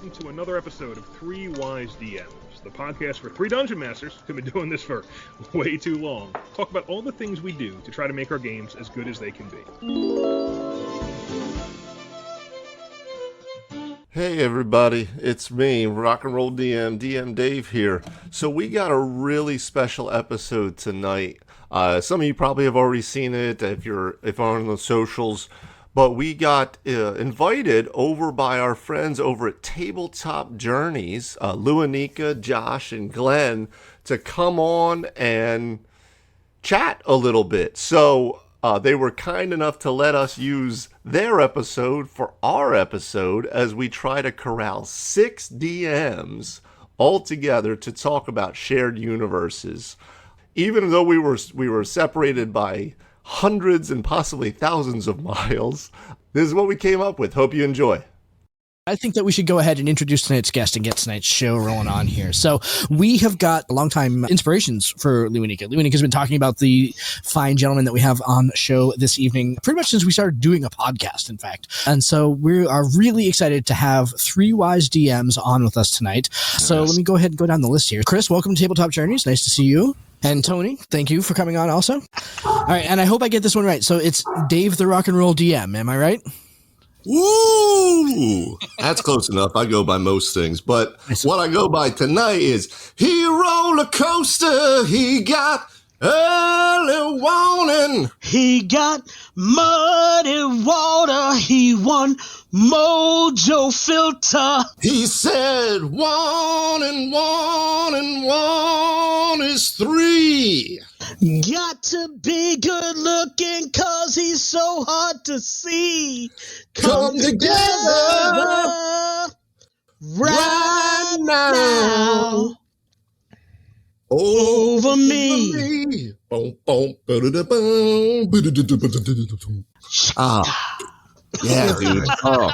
welcome to another episode of Three Wise DMs, the podcast for three dungeon masters who've been doing this for way too long. Talk about all the things we do to try to make our games as good as they can be. Hey everybody, it's me, Rock and Roll DM Dave here. So we got a really special episode tonight. Some of you probably have already seen it if you're on the socials. But we got invited over by our friends over at Tabletop Journeys, Luanika, Josh, and Glenn, to come on and chat a little bit. So they were kind enough to let us use their episode for our episode as we try to corral 6 DMs all together to talk about shared universes. Even though we were separated by hundreds and possibly thousands of miles, this is what we came up with. Hope you enjoy. I think that we should go ahead and introduce tonight's guest and get tonight's show rolling on here. So we have got longtime inspirations for Luanika. Luanika's been talking about the fine gentleman that we have on the show this evening, pretty much since we started doing a podcast, in fact. And so we are really excited to have 3 wise DMs on with us tonight. So let me go ahead and go down the list here. Chris, welcome to Tabletop Journeys. Nice to see you. And Tony, thank you for coming on also. All right, and I hope I get this one right. So it's Dave the Rock and Roll DM, am I right? Woo! That's close enough. I go by most things. But what I go by tonight is, he roller coaster, he got early warning. He got muddy water, he won Mojo Filter. He said, 1 and 1 and 1 is 3. Got to be good looking cause he's so hard to see. Come together right now over me. Yeah, dude. Oh,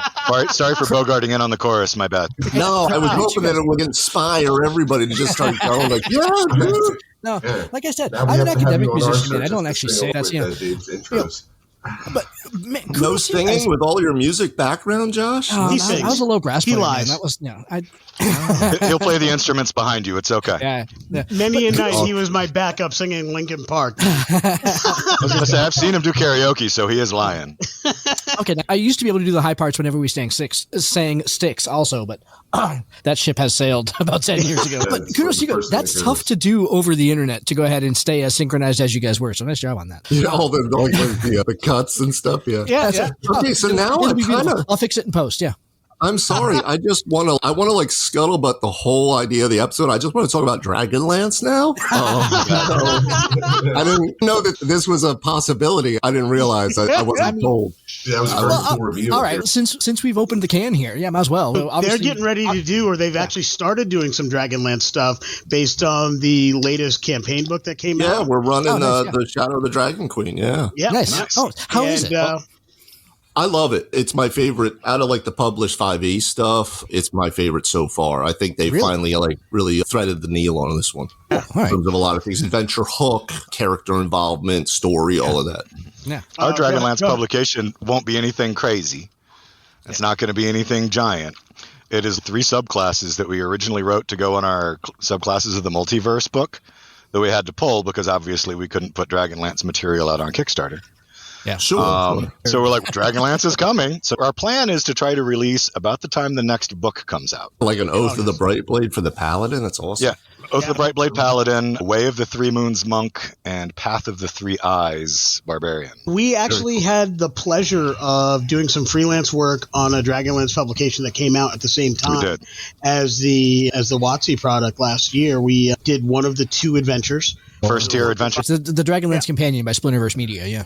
sorry for bogarting in on the chorus. My bad. No, I was hoping that it would inspire everybody to just start going like, yeah, dude. No, like I said, I'm an academic musician, man. I don't actually say that's, but man, no singing with all your music background, Josh? I was a low brass player. He lies. Man. That was He'll play the instruments behind you. It's okay. Yeah. Many a night he was my backup singing Linkin Park. I was going to say, I've seen him do karaoke, so he is lying. Okay, now, I used to be able to do the high parts whenever we sang Styx also, but that ship has sailed about 10 years ago. But kudos to you guys. That's tough to do over the internet, to go ahead and stay as synchronized as you guys were. So nice job on that. Yeah, all the cuts and stuff. Yeah. Okay, so now I'll fix it in post. Yeah. I'm sorry. I want to like scuttlebutt the whole idea of the episode. I just want to talk about Dragonlance now. I didn't know that this was a possibility. I didn't realize. I wasn't told. Yeah, that was a very cool review. All right, since we've opened the can here, yeah, might as well. So they're getting ready to do, or they've actually started doing some Dragonlance stuff based on the latest campaign book that came out. Yeah, we're running the Shadow of the Dragon Queen. Yeah. Nice. Oh, how is it? I love it. It's my favorite out of like the published 5e stuff. It's my favorite so far. I think they finally really threaded the needle on this one in terms of a lot of things: adventure hook, character involvement, story, all of that. Yeah. Our Dragonlance publication won't be anything crazy. It's not going to be anything giant. It is 3 subclasses that we originally wrote to go in our subclasses of the multiverse book that we had to pull because obviously we couldn't put Dragonlance material out on Kickstarter. Yeah, sure. So we're like, Dragonlance is coming. So our plan is to try to release about the time the next book comes out. Like an Oath of the Brightblade for the Paladin. That's awesome. Yeah. Oath of the Brightblade Paladin, Way of the 3 Moons Monk, and Path of the 3 Eyes Barbarian. We actually had the pleasure of doing some freelance work on a Dragonlance publication that came out at the same time as the WotC product last year. We did one of the 2 adventures. First tier adventures. The Dragonlance Companion by Splinterverse Media, yeah.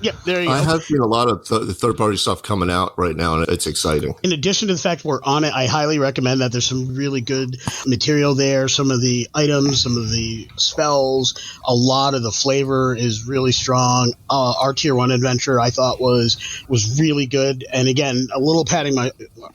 Yep, there you go. I have seen a lot of third-party stuff coming out right now, and it's exciting. In addition to the fact we're on it, I highly recommend that. There's some really good material there. Some of the items, some of the spells, a lot of the flavor is really strong. Our Tier 1 adventure, I thought, was really good. And again, a little patting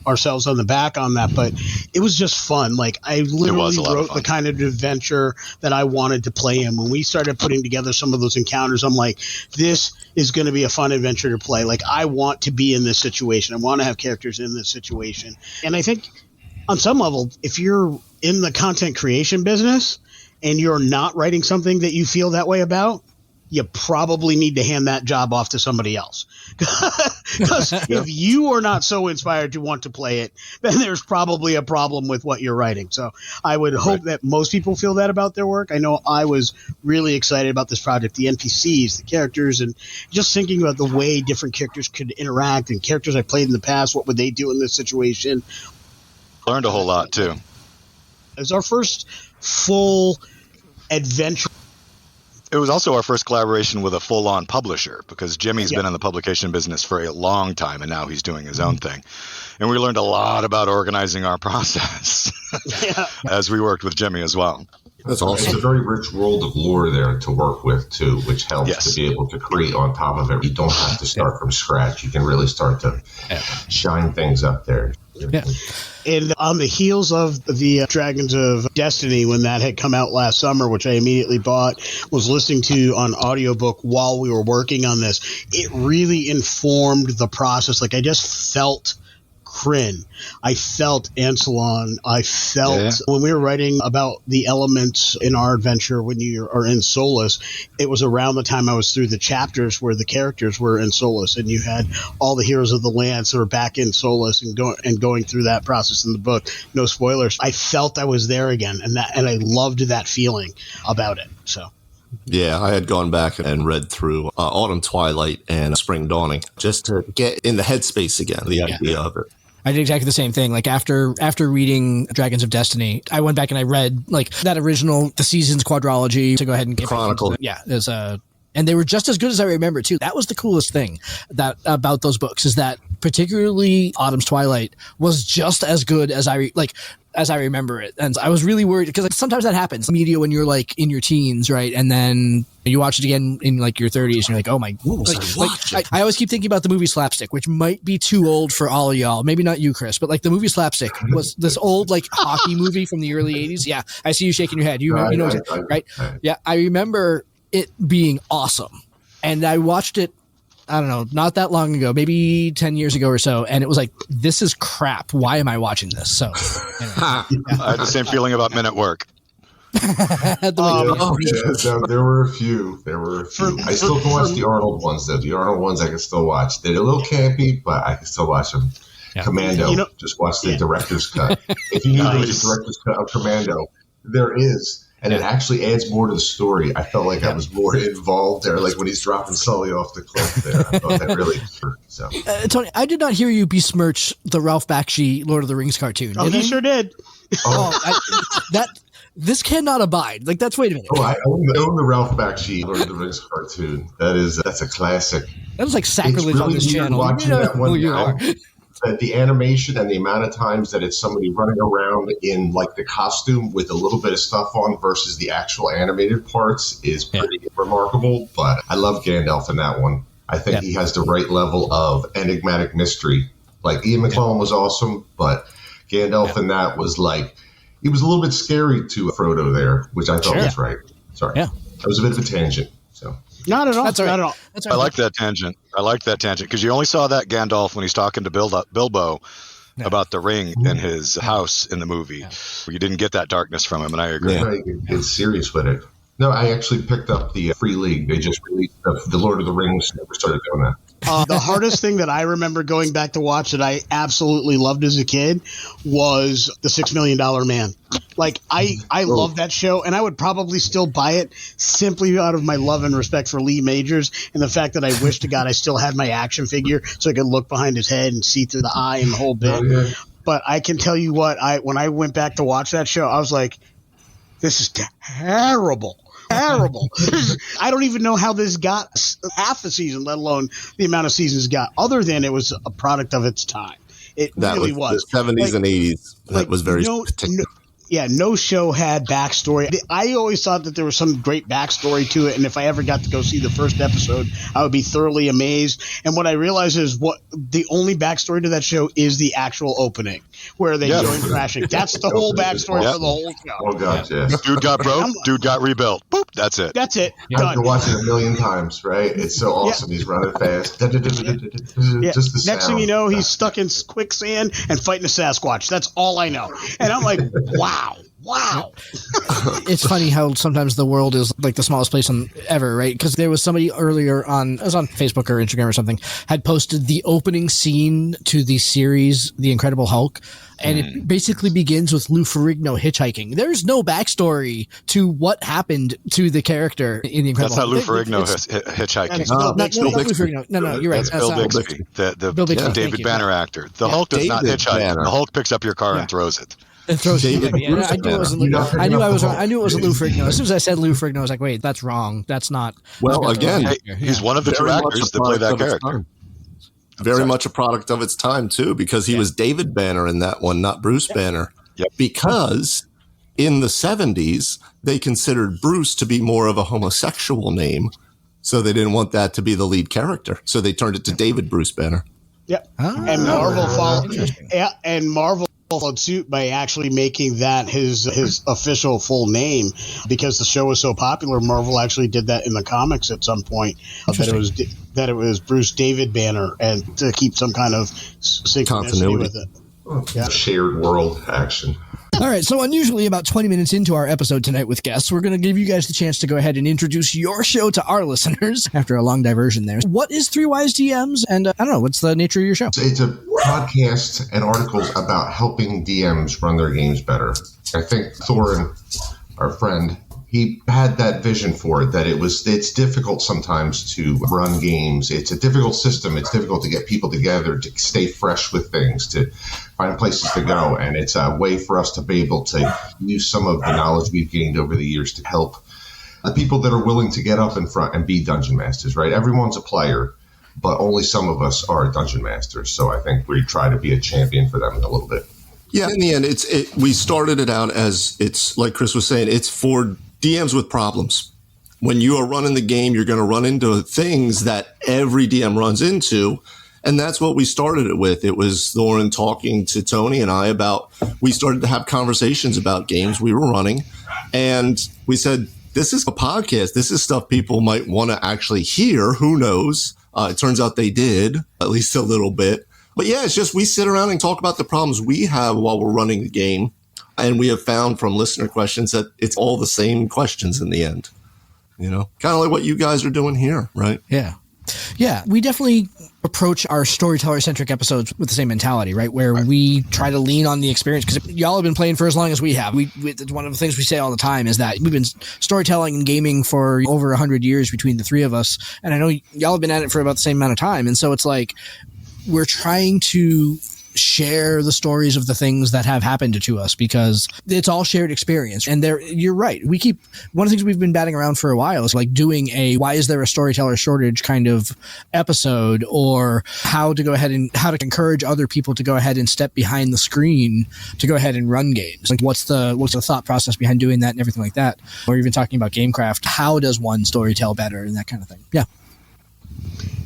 ourselves on the back on that, but it was just fun. Like, I literally wrote the kind of adventure that I wanted to play in. When we started putting together some of those encounters, I'm like, this is going to be a fun adventure to play. Like, I want to be in this situation. I want to have characters in this situation. And I think on some level, if you're in the content creation business and you're not writing something that you feel that way about, you probably need to hand that job off to somebody else. Because if you are not so inspired to want to play it, then there's probably a problem with what you're writing. So I would hope that most people feel that about their work. I know I was really excited about this project, the NPCs, the characters, and just thinking about the way different characters could interact and characters I played in the past. What would they do in this situation? Learned a whole lot, too. It was our first full adventure. It was also our first collaboration with a full-on publisher, because Jimmy's been in the publication business for a long time, and now he's doing his own thing. And we learned a lot about organizing our process as we worked with Jimmy as well. That's awesome. It's a very rich world of lore there to work with, too, which helps to be able to create on top of it. You don't have to start from scratch. You can really start to shine things up there. Yeah. And on the heels of the Dragons of Destiny, when that had come out last summer, which I immediately bought, was listening to on audiobook while we were working on this, it really informed the process. Like, I just felt Kryn. I felt Ancelon. I felt when we were writing about the elements in our adventure when you are in Solus, it was around the time I was through the chapters where the characters were in Solus, and you had all the heroes of the lands that were back in Solus and going through that process in the book. No spoilers. I felt I was there again, and I loved that feeling about it. So. Yeah, I had gone back and read through Autumn Twilight and Spring Dawning just to get in the headspace again, the idea of it. I did exactly the same thing. Like after reading Dragons of Destiny, I went back and I read like that original, the Seasons quadrology to go ahead and get Chronicle. Yeah, there's and they were just as good as I remember too. That was the coolest thing about those books, is that particularly Autumn's Twilight was just as good as as I remember it. And I was really worried because sometimes that happens media when you're like in your teens, right? And then you watch it again in like your 30s and you're like, oh my, I always keep thinking about the movie Slapstick, which might be too old for all of y'all. Maybe not you, Chris, but like the movie Slapstick was this old like hockey movie from the early 80s. Yeah. I see you shaking your head. You remember, right? Yeah. I remember it being awesome. And I watched it, I don't know, not that long ago, maybe 10 years ago or so. And it was like, this is crap. Why am I watching this? So anyway, I had the same feeling about Men at Work. There were a few. I still can watch the Arnold ones, though. The Arnold ones I can still watch. They're a little campy, but I can still watch them. Yeah. Commando, just watch the director's cut. If you need the director's cut of Commando, there is. And it actually adds more to the story. I felt like I was more involved there, like when he's dropping Sully off the cliff there. I thought that really hurt. So. Tony, I did not hear you besmirch the Ralph Bakshi Lord of the Rings cartoon. Oh, he sure did. This cannot abide. Like, wait a minute. Oh, I own the Ralph Bakshi Lord of the Rings cartoon. That's a classic. That was like sacrilege really on this channel. Watching that one now. The animation and the amount of times that it's somebody running around in like the costume with a little bit of stuff on versus the actual animated parts is pretty remarkable. But I love Gandalf in that one. I think he has the right level of enigmatic mystery. Like Ian McClellan was awesome, but Gandalf in that was like, he was a little bit scary to Frodo there, which I thought was right. Sorry. Yeah. That was a bit of a tangent. So. Not at all. That's right. Not at all. I like that tangent. Because you only saw that Gandalf when he's talking to Bilbo about the ring in his house in the movie. Yeah. You didn't get that darkness from him, and I agree. Yeah, right. It's serious with it. No, I actually picked up the Free League. They just released the Lord of the Rings. Never started doing that. The hardest thing that I remember going back to watch that I absolutely loved as a kid was The $6 Million Man. Like, I love that show, and I would probably still buy it simply out of my love and respect for Lee Majors and the fact that I wish to God I still had my action figure so I could look behind his head and see through the eye and the whole bit. Oh, yeah. But I can tell you what, when I went back to watch that show, I was like, this is terrible. Terrible. I don't even know how this got half the season, let alone the amount of seasons it got, other than it was a product of its time. It really was. The 70s and 80s. That was very no show had backstory. I always thought that there was some great backstory to it, and if I ever got to go see the first episode, I would be thoroughly amazed. And what I realized is what the only backstory to that show is the actual opening, where they join crashing. That's the whole backstory for the whole show. Oh, God, yes. Dude got broke, dude got rebuilt. Boop, that's it. That's it. I have to watch it a million times, right? It's so awesome. He's running fast. Just the Next sound. thing you know, he's stuck in quicksand and fighting a Sasquatch. That's all I know. And I'm like, wow. It's funny how sometimes the world is like the smallest place ever, right? Because there was somebody earlier it was on Facebook or Instagram or something, had posted the opening scene to the series, The Incredible Hulk. And it basically begins with Lou Ferrigno hitchhiking. There's no backstory to what happened to the character in The Incredible Hulk. That's not Lou Ferrigno hitchhiking. Not Lou Ferrigno. No, you're right. That's Bill Bixby, the Bixby, David Banner actor. The Hulk does not hitchhike. Banner. The Hulk picks up your car and throws it. And throws David it. Yeah, I knew it wasn't. I knew it wasn't Lou Ferrigno. As soon as I said Lou Ferrigno, I was like, "Wait, that's wrong. That's not." Well, again, he's one of the two actors that play that character. Very much a product of its time too, because he was David Banner in that one, not Bruce Banner. Yep. Because in the 70s, they considered Bruce to be more of a homosexual name, so they didn't want that to be the lead character. So they turned it to David Bruce Banner. Yep. And Marvel followed suit by actually making that his official full name, because the show was so popular. Marvel actually did that in the comics at some point, that it was Bruce David Banner, and to keep some kind of synchronicity with it. Shared world action. All right, so unusually about 20 minutes into our episode tonight with guests, we're going to give you guys the chance to go ahead and introduce your show to our listeners after a long diversion there. What is Three Wise DMs? And I don't know, what's the nature of your show? It's a podcast and articles about helping DMs run their games better. I think Thorin, our friend, he had that vision for it, that it's difficult sometimes to run games. It's a difficult system. It's difficult to get people together, to stay fresh with things, to find places to go. And it's a way for us to be able to use some of the knowledge we've gained over the years to help the people that are willing to get up in front and be dungeon masters, right? Everyone's a player, but only some of us are dungeon masters. So I think we try to be a champion for them a little bit. Yeah, in the end, we started it out as, it's like Chris was saying, it's for DMs with problems. When you are running the game, you're going to run into things that every DM runs into. And that's what we started it with. It was Thorin talking to Tony and I about, we started to have conversations about games we were running. And we said, this is a podcast. This is stuff people might want to actually hear. Who knows? It turns out they did, at least a little bit. But yeah, it's just we sit around and talk about the problems we have while we're running the game. And we have found from listener questions that it's all the same questions in the end. You know, kind of like what you guys are doing here, right? Yeah. Yeah, we definitely approach our storyteller-centric episodes with the same mentality, right? Where we try to lean on the experience, because y'all have been playing for as long as we have. It's one of the things we say all the time is that we've been storytelling and gaming for over 100 years between the three of us, and I know y'all have been at it for about the same amount of time, and so it's like we're trying to share the stories of the things that have happened to us, because it's all shared experience. And you're right. One of the things we've been batting around for a while is like doing why is there a storyteller shortage kind of episode, or how to encourage other people to go ahead and step behind the screen to go ahead and run games. Like what's the thought process behind doing that and everything like that. Or even talking about GameCraft. How does one storytell better and that kind of thing? Yeah.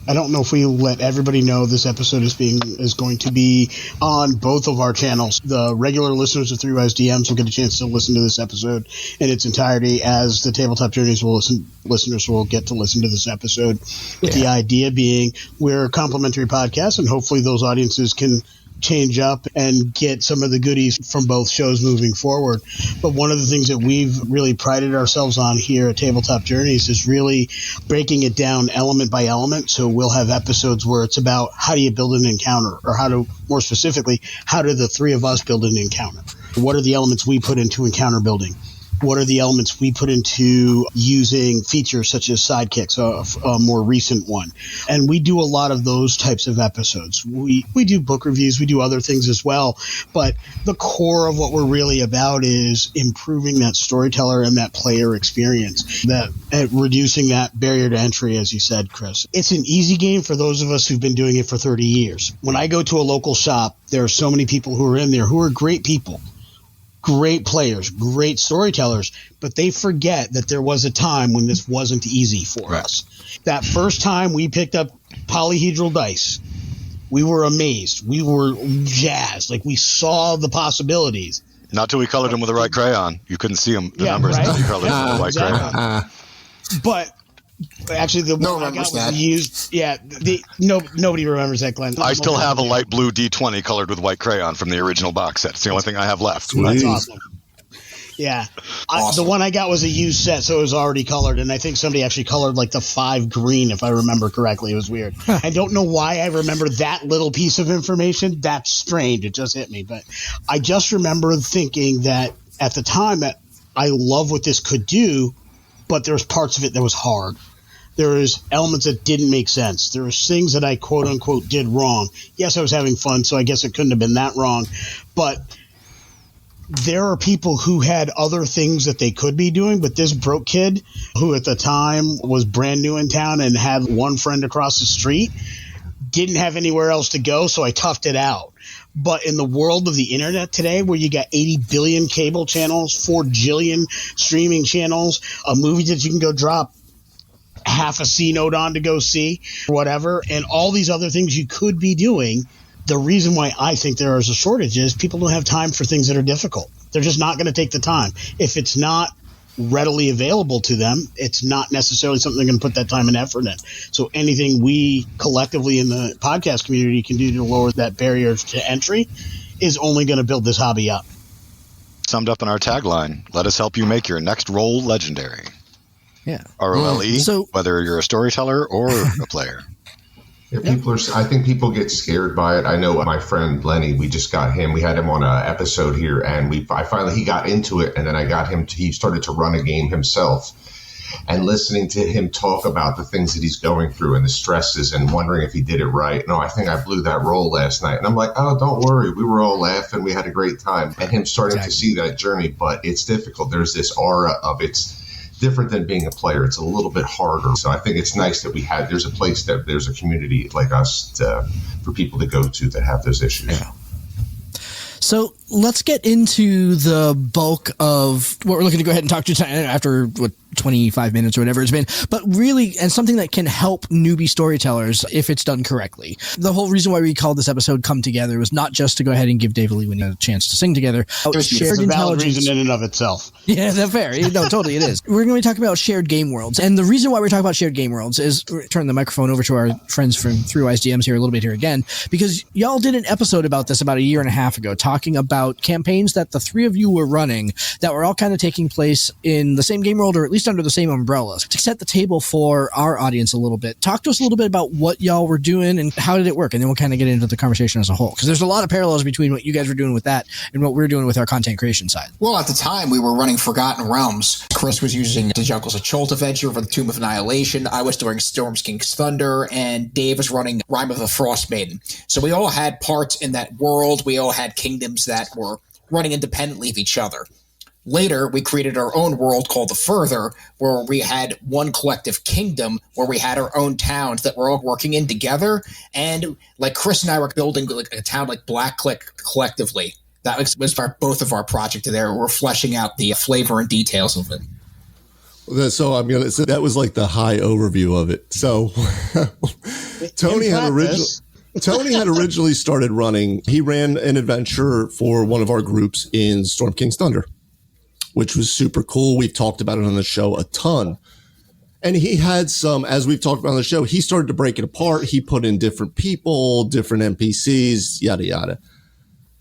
I don't know if we let everybody know this episode is going to be on both of our channels. The regular listeners of Three Wise DMs will get a chance to listen to this episode in its entirety, as the Tabletop Journeys listeners will get to listen to this episode. With the idea being we're a complimentary podcast, and hopefully those audiences can change up and get some of the goodies from both shows moving forward. But one of the things that we've really prided ourselves on here at Tabletop Journeys is really breaking it down element by element. So we'll have episodes where it's about how do you build an encounter, or more specifically, how do the three of us build an encounter? What are the elements we put into encounter building? What are the elements we put into using features such as sidekicks, a more recent one? And we do a lot of those types of episodes. We do book reviews. We do other things as well. But the core of what we're really about is improving that storyteller and that player experience, reducing that barrier to entry, as you said, Chris. It's an easy game for those of us who've been doing it for 30 years. When I go to a local shop, there are so many people who are in there who are great people. great players, great storytellers, but they forget that there was a time when this wasn't easy for us. That first time we picked up polyhedral dice, we were amazed. We were jazzed. Like, we saw the possibilities. Not till we colored them with the right crayon. You couldn't see them, the numbers, until you colored them with the right crayon. But actually, the one I got was used. Yeah, nobody remembers that, Glenn. I still have a light blue D20 colored with white crayon from the original box set. It's the only thing I have left. That's awesome. Yeah. Awesome. The one I got was a used set, so it was already colored, and I think somebody actually colored like the 5 green, if I remember correctly. It was weird. I don't know why I remember that little piece of information. That's strange. It just hit me. But I just remember thinking that at the time that I love what this could do, but there's parts of it that was hard. There was elements that didn't make sense. There was things that I quote-unquote did wrong. Yes, I was having fun, so I guess it couldn't have been that wrong. But there are people who had other things that they could be doing, but this broke kid, who at the time was brand new in town and had one friend across the street, didn't have anywhere else to go, so I toughed it out. But in the world of the internet today, where you got 80 billion cable channels, 4 jillion streaming channels, a movie that you can go drop half a C note on to go see, or whatever, and all these other things you could be doing, the reason why I think there is a shortage is people don't have time for things that are difficult. They're just not going to take the time. If it's not readily available to them, it's not necessarily something they're going to put that time and effort in. So anything we collectively in the podcast community can do to lower that barrier to entry is only going to build this hobby up. Summed up in our tagline, let us help you make your next role legendary. Yeah. ROLE, So, whether you're a storyteller or a player. Yeah, I think people get scared by it. I know my friend Lenny, we had him on an episode here, and he got into it, and then I got him he started to run a game himself, and listening to him talk about the things that he's going through and the stresses and wondering if he did it right. No, I think I blew that roll last night. And I'm like, oh, don't worry. We were all laughing. We had a great time. And him starting to see that journey, but it's difficult. There's this aura of it's different than being a player. It's a little bit harder. So I think it's nice that there's a place that there's a community like us for people to go to that have those issues. Yeah. So let's get into the bulk of what we're looking to go ahead and talk to after 25 minutes or whatever it's been, but really, and something that can help newbie storytellers if it's done correctly. The whole reason why we called this episode Come Together was not just to go ahead and give Dave and Lee a chance to sing together. Shared a valid reason in and of itself. Yeah, that's fair. No, totally it is. We're going to be talking about shared game worlds. And the reason why we're talking about shared game worlds is, turn the microphone over to our friends from Three Wise DMs here a little bit here again, because y'all did an episode about this about a year and a half ago, talking about campaigns that the three of you were running that were all kind of taking place in the same game world, or at least under the same umbrella. To set the table for our audience a little bit, talk to us a little bit about what y'all were doing and how did it work, and then we'll kind of get into the conversation as a whole, because there's a lot of parallels between what you guys were doing with that and what we're doing with our content creation side. Well, at the time, we were running Forgotten Realms. Chris was using the Juggles of Chult adventure for the Tomb of Annihilation. I was doing Storm King's Thunder, and Dave was running Rime of the Frost Maiden. So we all had parts in that world. We all had kingdoms that were running independently of each other. Later, we created our own world called The Further, where we had one collective kingdom, where we had our own towns that were all working in together. And like Chris and I were building like a town like Black Click collectively. That was both of our project there. We're fleshing out the flavor and details of it. So I'm gonna say that was like the high overview of it. So Tony had originally started running. He ran an adventure for one of our groups in Storm King's Thunder, which was super cool. We've talked about it on the show a ton. And he had some, as we've talked about on the show, he started to break it apart. He put in different people, different NPCs, yada, yada.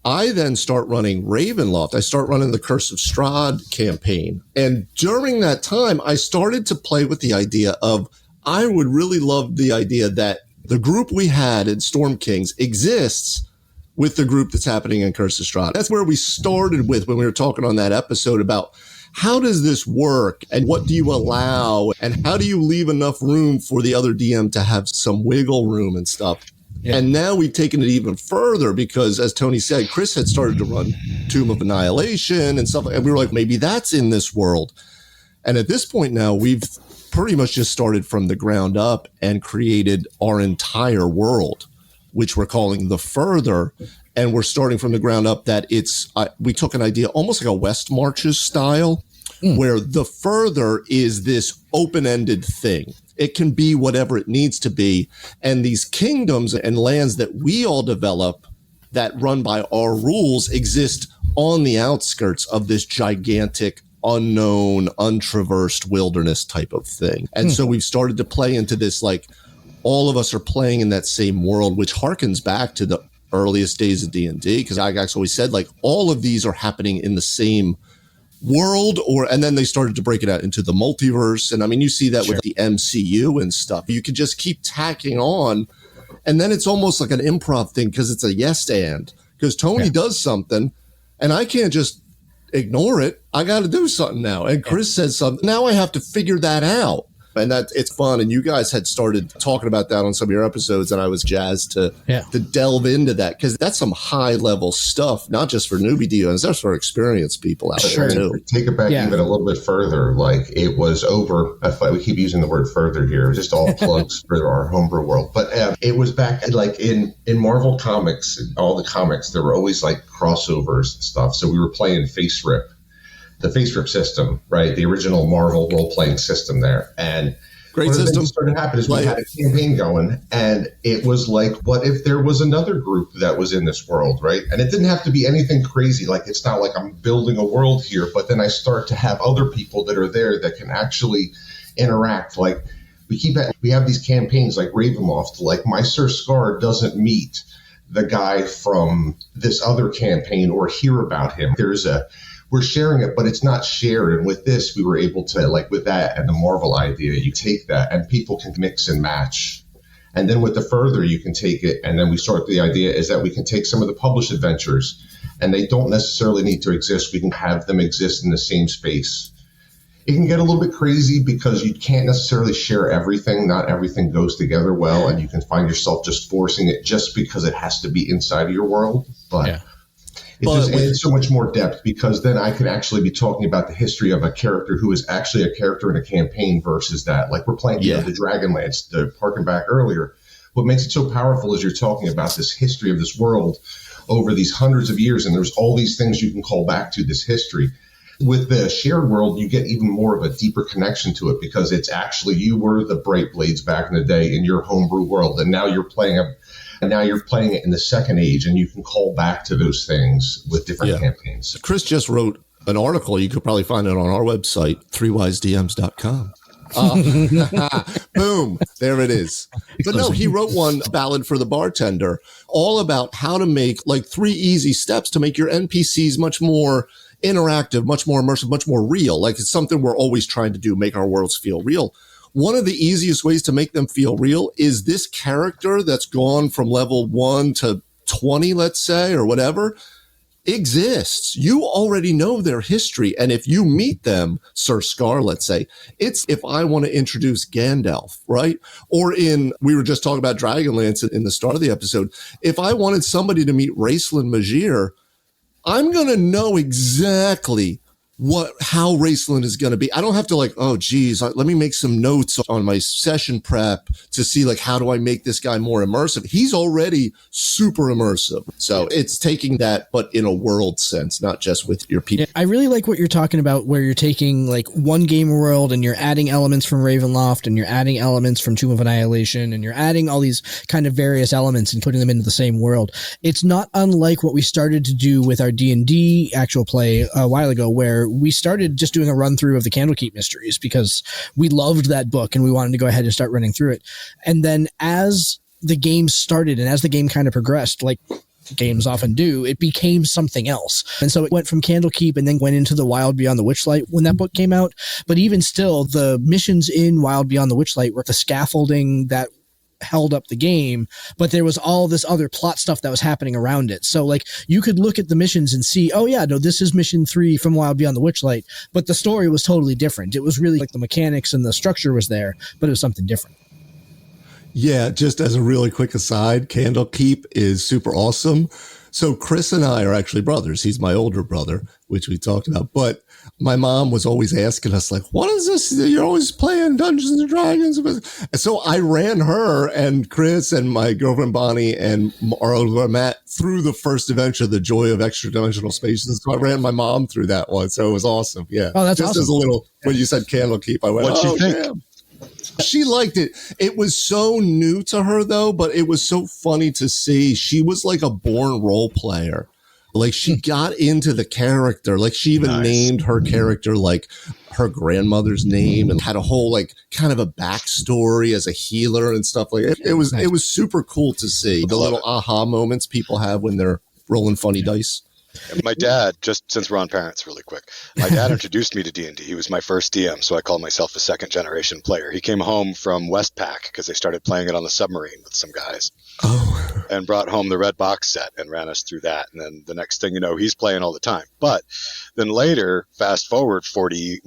I then start running Ravenloft. I start running the Curse of Strahd campaign. And during that time, I started to play with the idea of, I would really love the idea that the group we had in Storm Kings exists with the group that's happening in Curse of Strahd. That's where we started with when we were talking on that episode about how does this work and what do you allow and how do you leave enough room for the other DM to have some wiggle room and stuff. Yeah. And now we've taken it even further because, as Tony said, Chris had started to run Tomb of Annihilation and stuff. And we were like, maybe that's in this world. And at this point now, we've pretty much just started from the ground up and created our entire world, which we're calling The Further. and we're starting from the ground up, that we took an idea almost like a West Marches style, where the further is this open-ended thing. It can be whatever it needs to be. And these kingdoms and lands that we all develop that run by our rules exist on the outskirts of this gigantic, unknown, untraversed wilderness type of thing. And so we've started to play into this, like, all of us are playing in that same world, which harkens back to the earliest days of D&D, because I always said, like, all of these are happening in the same world, and then they started to break it out into the multiverse. And I mean, you see that with the MCU and stuff. You could just keep tacking on, and then it's almost like an improv thing, because it's a yes and, because Tony does something and I can't just ignore it. I got to do something now. And Chris says something. Now I have to figure that out. And that it's fun. And you guys had started talking about that on some of your episodes, and I was jazzed to delve into that, because that's some high level stuff, not just for newbie DMs, that's for experienced people out there too. Take it back even a little bit further. Like, it was over. We keep using the word further here, just all plugs for our homebrew world. But it was back like in Marvel comics, all the comics, there were always like crossovers and stuff. So we were playing Face Rip. The Face Rip system, right? The original Marvel role-playing system there. And great system. What started to happen is we had a campaign going, and it was like, what if there was another group that was in this world, right? And it didn't have to be anything crazy. Like, it's not like I'm building a world here, but then I start to have other people that are there that can actually interact. Like, we have these campaigns like Ravenloft, like my Sir Scar doesn't meet the guy from this other campaign or hear about him. We're sharing it, but it's not shared. And with this, we were able to, like, with that and the Marvel idea, you take that and people can mix and match. And then with the further, you can take it. And then the idea is that we can take some of the published adventures, and they don't necessarily need to exist. We can have them exist in the same space. It can get a little bit crazy because you can't necessarily share everything. Not everything goes together well, and you can find yourself just forcing it just because it has to be inside of your world. But it just adds so much more depth, because then I can actually be talking about the history of a character who is actually a character in a campaign versus that. Like, we're playing the Dragonlance, to harken back earlier. What makes it so powerful is you're talking about this history of this world over these hundreds of years, and there's all these things you can call back to this history. With the shared world, you get even more of a deeper connection to it, because it's actually, you were the Bright Blades back in the day in your homebrew world, and now you're playing it in the second age, and you can call back to those things with different campaigns. Chris just wrote an article. You could probably find it on our website, threewisedms.com. Boom, there it is. But no, he wrote one, Ballad for the Bartender, all about how to make, like, 3 easy steps to make your NPCs much more interactive, much more immersive, much more real. Like, it's something we're always trying to do, make our worlds feel real. One of the easiest ways to make them feel real is this character that's gone from level 1 to 20, let's say, or whatever, exists. You already know their history. And if you meet them, Sir Scar, let's say, it's if I want to introduce Gandalf, right? Or we were just talking about Dragonlance in the start of the episode. If I wanted somebody to meet Raistlin Majir, I'm going to know exactly how Raistlin is going to be. I don't have to, like, oh, geez, let me make some notes on my session prep to see, like, how do I make this guy more immersive? He's already super immersive. So it's taking that, but in a world sense, not just with your people. I really like what you're talking about, where you're taking, like, one game world and you're adding elements from Ravenloft, and you're adding elements from Tomb of Annihilation, and you're adding all these kind of various elements and putting them into the same world. It's not unlike what we started to do with our D&D actual play a while ago, where we started just doing a run through of the Candlekeep Mysteries because we loved that book and we wanted to go ahead and start running through it. And then as the game started and as the game kind of progressed, like games often do, it became something else. And so it went from Candlekeep and then went into the Wild Beyond the Witchlight when that book came out. But even still, the missions in Wild Beyond the Witchlight were the scaffolding that held up the game, but there was all this other plot stuff that was happening around it. So, like, you could look at the missions and see, oh yeah, no, this is mission 3 from Wild Beyond the Witchlight, but the story was totally different. It was really like the mechanics and the structure was there, but it was something different. Yeah, just as a really quick aside, Candlekeep is super awesome. So Chris and I are actually brothers. He's my older brother, which we talked about. But my mom was always asking us, like, what is this? You're always playing Dungeons and Dragons. And so I ran her and Chris and my girlfriend Bonnie and our older brother Matt through the first adventure, The Joy of Extra Dimensional Spaces. So I ran my mom through that one. So it was awesome. Yeah. Oh, that's just awesome. As a little, when you said Candlekeep, I went, What'd she think? Damn. She liked it. It was so new to her, though, but it was so funny to see. She was like a born role player. Like, she got into the character. Like, she even named her character, like, her grandmother's name and had a whole, like, kind of a backstory as a healer and stuff like that. It was super cool to see the little aha moments people have when they're rolling funny dice. My dad, just since we're on parents really quick, my dad introduced me to D&D. He was my first DM, so I call myself a second generation player. He came home from Westpac because they started playing it on the submarine with some guys. Oh. And brought home the Red Box set and ran us through that. And then the next thing you know, he's playing all the time. But then later, fast forward 30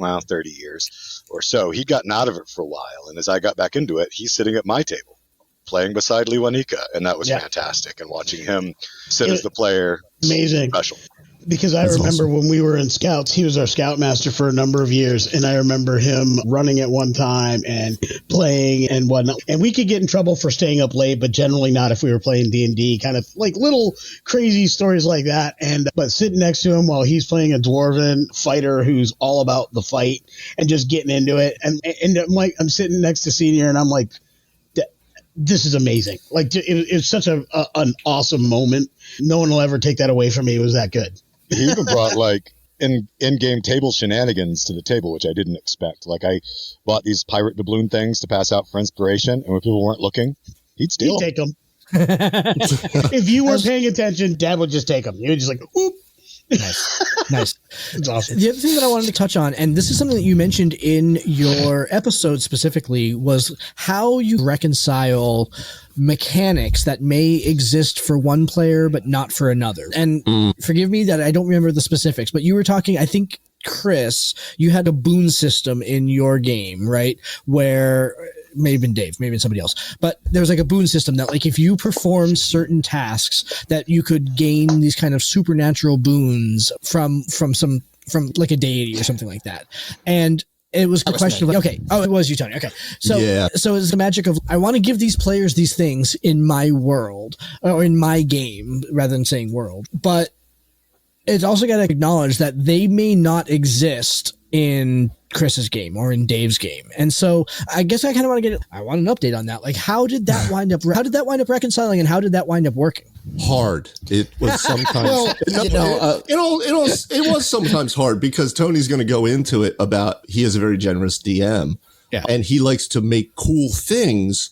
years or so, he'd gotten out of it for a while. And as I got back into it, he's sitting at my table playing beside Lewanika, and that was fantastic. And watching him sit as the player, amazing, special. Because I remember when we were in Scouts, he was our Scoutmaster for a number of years, and I remember him running at one time and playing and whatnot. And we could get in trouble for staying up late, but generally not if we were playing D&D, kind of like little crazy stories like that. But sitting next to him while he's playing a dwarven fighter who's all about the fight and just getting into it, and I'm sitting next to Senior, and I'm like, this is amazing. Like, it's such an awesome moment. No one will ever take that away from me. It was that good. He even brought like in-game table shenanigans to the table, which I didn't expect. Like, I bought these pirate doubloon things to pass out for inspiration, and when people weren't looking, he'd steal them. Take them. If you weren't paying attention, Dad would just take them. He would just like, whoop. Nice. It's awesome. The other thing that I wanted to touch on, and this is something that you mentioned in your episode specifically, was how you reconcile mechanics that may exist for one player but not for another. And forgive me that I don't remember the specifics, but you were talking, I think, Chris, you had a boon system in your game, right? Where may have been Dave, maybe somebody else, but there was like a boon system that, like, if you perform certain tasks, that you could gain these kind of supernatural boons from like a deity or something like that. And it was a question of, okay, it was you, Tony. Okay. So it's the magic of, I want to give these players these things in my world, or in my game, rather than saying world, but it's also got to acknowledge that they may not exist in Chris's game or in Dave's game. And so I guess I kind of want to I want an update on that. Like, how did that wind up reconciling, and how did that wind up working? Hard. It was sometimes, it was sometimes hard, because Tony's going to go into it about, he is a very generous DM, and he likes to make cool things,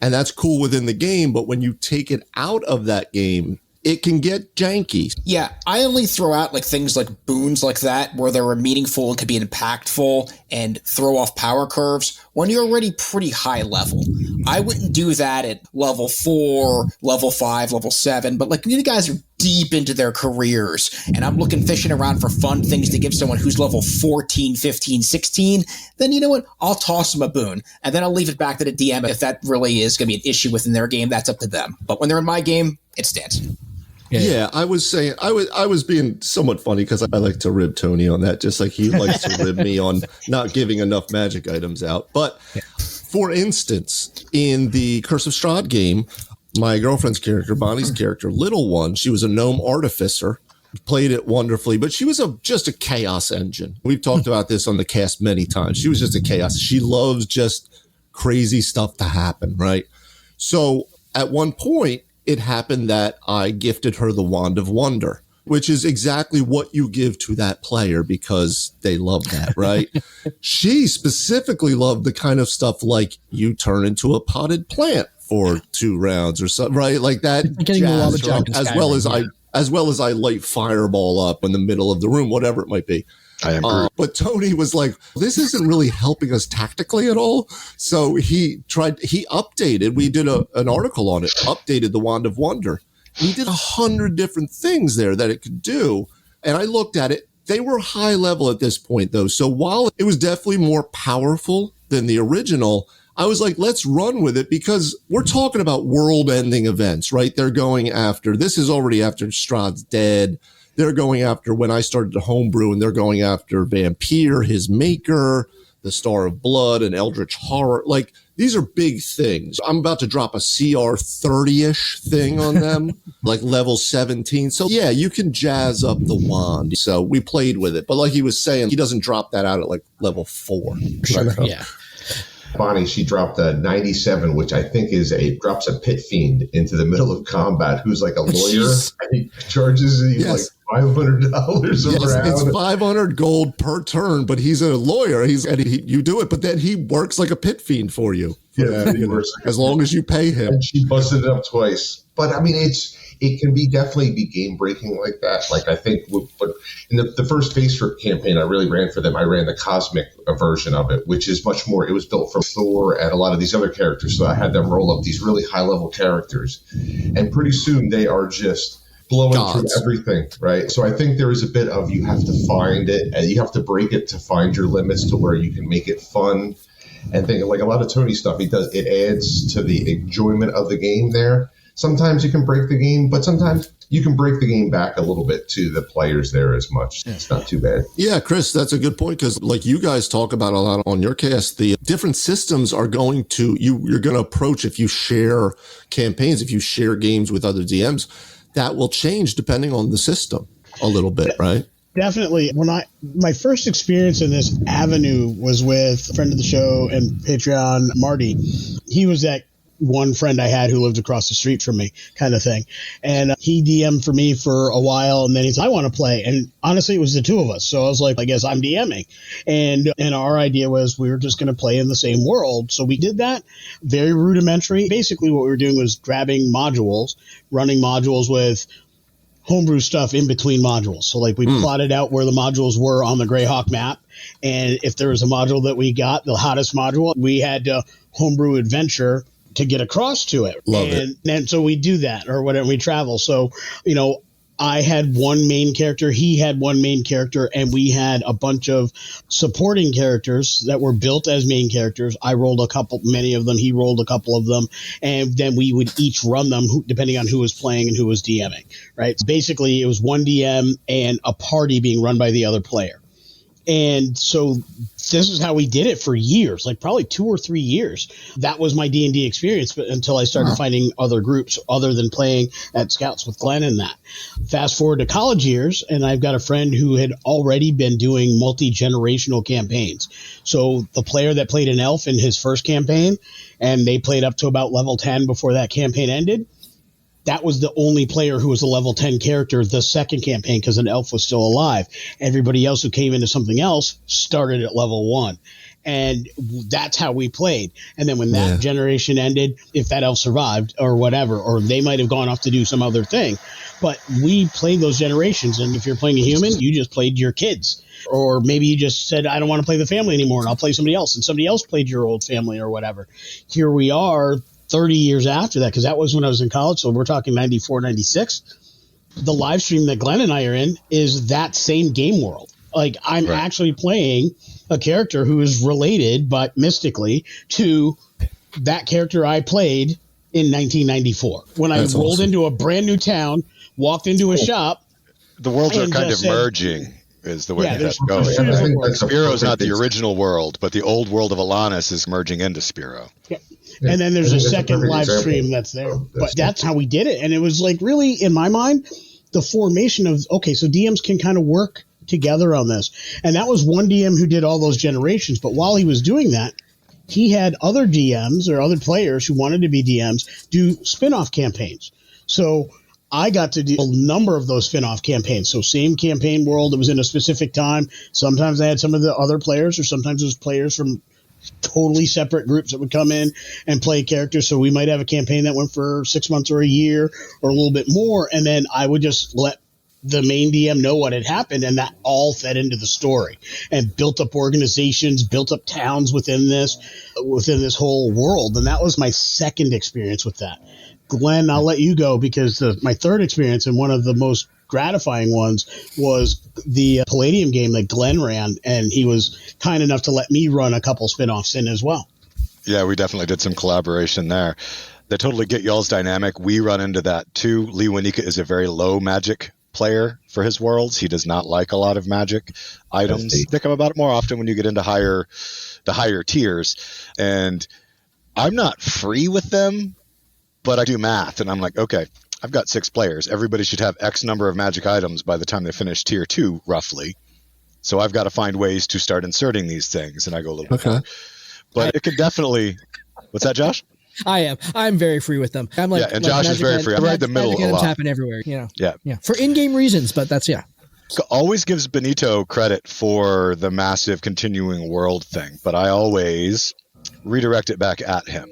and that's cool within the game. But when you take it out of that game, it can get janky. Yeah, I only throw out like things like boons like that, where they're meaningful and could be impactful and throw off power curves when you're already pretty high level. I wouldn't do that at level 4, level 5, level 7, but like, you guys are deep into their careers, and I'm fishing around for fun things to give someone who's level 14, 15, 16, then you know what? I'll toss them a boon, and then I'll leave it back to the DM. If that really is going to be an issue within their game, that's up to them. But when they're in my game, it stands. Yeah, I was saying, I was being somewhat funny, because I like to rib Tony on that, just like he likes to rib me on not giving enough magic items out. But for instance, in the Curse of Strahd game, my girlfriend's character, Bonnie's character, Little One, she was a gnome artificer, played it wonderfully, but she was just a chaos engine. We've talked about this on the cast many times. She was just a chaos. She loves just crazy stuff to happen, right? So at one point, it happened that I gifted her the Wand of Wonder, which is exactly what you give to that player, because they love that, right? She specifically loved the kind of stuff like you turn into a potted plant for 2 rounds or something, right? Like that, as well as I light fireball up in the middle of the room, whatever it might be. I am but Tony was like, this isn't really helping us tactically at all. So he updated, we did an article on it, updated the Wand of Wonder. He did 100 different things there that it could do. And I looked at it. They were high level at this point, though. So while it was definitely more powerful than the original, I was like, let's run with it because we're talking about world-ending events, right? They're going after, this is already after Strahd's dead. They're going after when I started to homebrew, and they're going after Vampire, his maker, the Star of Blood, and Eldritch Horror. Like, these are big things. I'm about to drop a CR 30-ish thing on them, like level 17. So yeah, you can jazz up the wand. So we played with it. But like he was saying, he doesn't drop that out at like level 4. Sure, right? yeah. Bonnie, she dropped a 97, which I think drops a pit fiend into the middle of combat who's like a lawyer. And he charges like $500 around. It's 500 gold per turn, but he's a lawyer. You do it, but then he works like a pit fiend for you. Yeah, as long as you pay him. And she busted it up twice. But I mean, it can definitely be game breaking like that. Like I think, but in the first Face Rip campaign I really ran for them, I ran the cosmic version of it, which is much more. It was built from Thor and a lot of these other characters, so I had them roll up these really high level characters, and pretty soon they are just blowing through everything, right? So I think there is a bit of you have to find it, and you have to break it to find your limits to where you can make it fun. And think like a lot of Tony stuff, it adds to the enjoyment of the game there. Sometimes you can break the game, but sometimes you can break the game back a little bit to the players there as much. It's not too bad. Yeah, Chris, that's a good point because like you guys talk about a lot on your cast, the different systems are going to, you're going to approach if you share campaigns, if you share games with other DMs, that will change depending on the system a little bit, right? Definitely. My first experience in this avenue was with a friend of the show and Patreon, Marty. He was that one friend I had who lived across the street from me kind of thing. And he DM'd for me for a while, and then he's, I want to play. And honestly, it was the two of us. So I was like, I guess I'm DMing. And our idea was we were just going to play in the same world. So we did that. Very rudimentary. Basically, what we were doing was grabbing modules, running modules with homebrew stuff in between modules. So like we plotted out where the modules were on the Greyhawk map. And if there was a module that we got, the hottest module, we had to homebrew adventure to get across to it. Love it. And so we do that or whatever, we travel. So, I had one main character, he had one main character, and we had a bunch of supporting characters that were built as main characters. I rolled many of them, he rolled a couple of them, and then we would each run them depending on who was playing and who was DMing, right? So basically, it was one DM and a party being run by the other player. And so this is how we did it for years, like probably 2 or 3 years. That was my D&D experience, but until I started finding other groups other than playing at Scouts with Glenn and that. Fast forward to college years, and I've got a friend who had already been doing multi-generational campaigns. So the player that played an elf in his first campaign, and they played up to about level 10 before that campaign ended, that was the only player who was a level 10 character the second campaign because an elf was still alive. Everybody else who came into something else started at level 1. And that's how we played. And then when that generation ended, if that elf survived or whatever, or they might have gone off to do some other thing. But we played those generations. And if you're playing a human, you just played your kids. Or maybe you just said, I don't want to play the family anymore and I'll play somebody else. And somebody else played your old family or whatever. Here we are 30 years after that, because that was when I was in college. So we're talking 94, 96. The live stream that Glenn and I are in is that same game world. Like I'm actually playing a character who is related, but mystically, to that character I played in 1994. When I rolled into a brand new town, walked into a shop. The worlds are kind of merging. Is the way that's going. Spiro's not the original world, but the old world of Alanis is merging into Spiro. Yeah. And then there's a second live stream that's there. But that's how we did it. And it was like really, in my mind, the formation of, okay, so DMs can kind of work together on this. And that was one DM who did all those generations. But while he was doing that, he had other DMs or other players who wanted to be DMs do spin-off campaigns. So I got to do a number of those spin-off campaigns. So same campaign world, it was in a specific time. Sometimes I had some of the other players, or sometimes it was players from totally separate groups that would come in and play characters. So we might have a campaign that went for 6 months or a year or a little bit more. And then I would just let the main DM know what had happened, and that all fed into the story and built up organizations, built up towns within this whole world. And that was my second experience with that. Glenn, I'll let you go, because my third experience, and one of the most gratifying ones, was the Palladium game that Glenn ran, and he was kind enough to let me run a couple spin-offs in as well. Yeah, we definitely did some collaboration there. They totally get y'all's dynamic. We run into that too. Lee Wanika is a very low magic player for his worlds. He does not like a lot of magic items. They come about it more often when you get into the higher tiers. And I'm not free with them, but I do math. And I'm like, okay, I've got 6 players. Everybody should have X number of magic items by the time they finish tier 2, roughly. So I've got to find ways to start inserting these things. And I go a little bit more. But it could definitely... What's that, Josh? I'm very free with them. I'm like, yeah, and Josh is very free. I'm right in the middle a lot. Happen everywhere, Yeah. For in-game reasons, but that's Always gives Benito credit for the massive continuing world thing, but I always redirect it back at him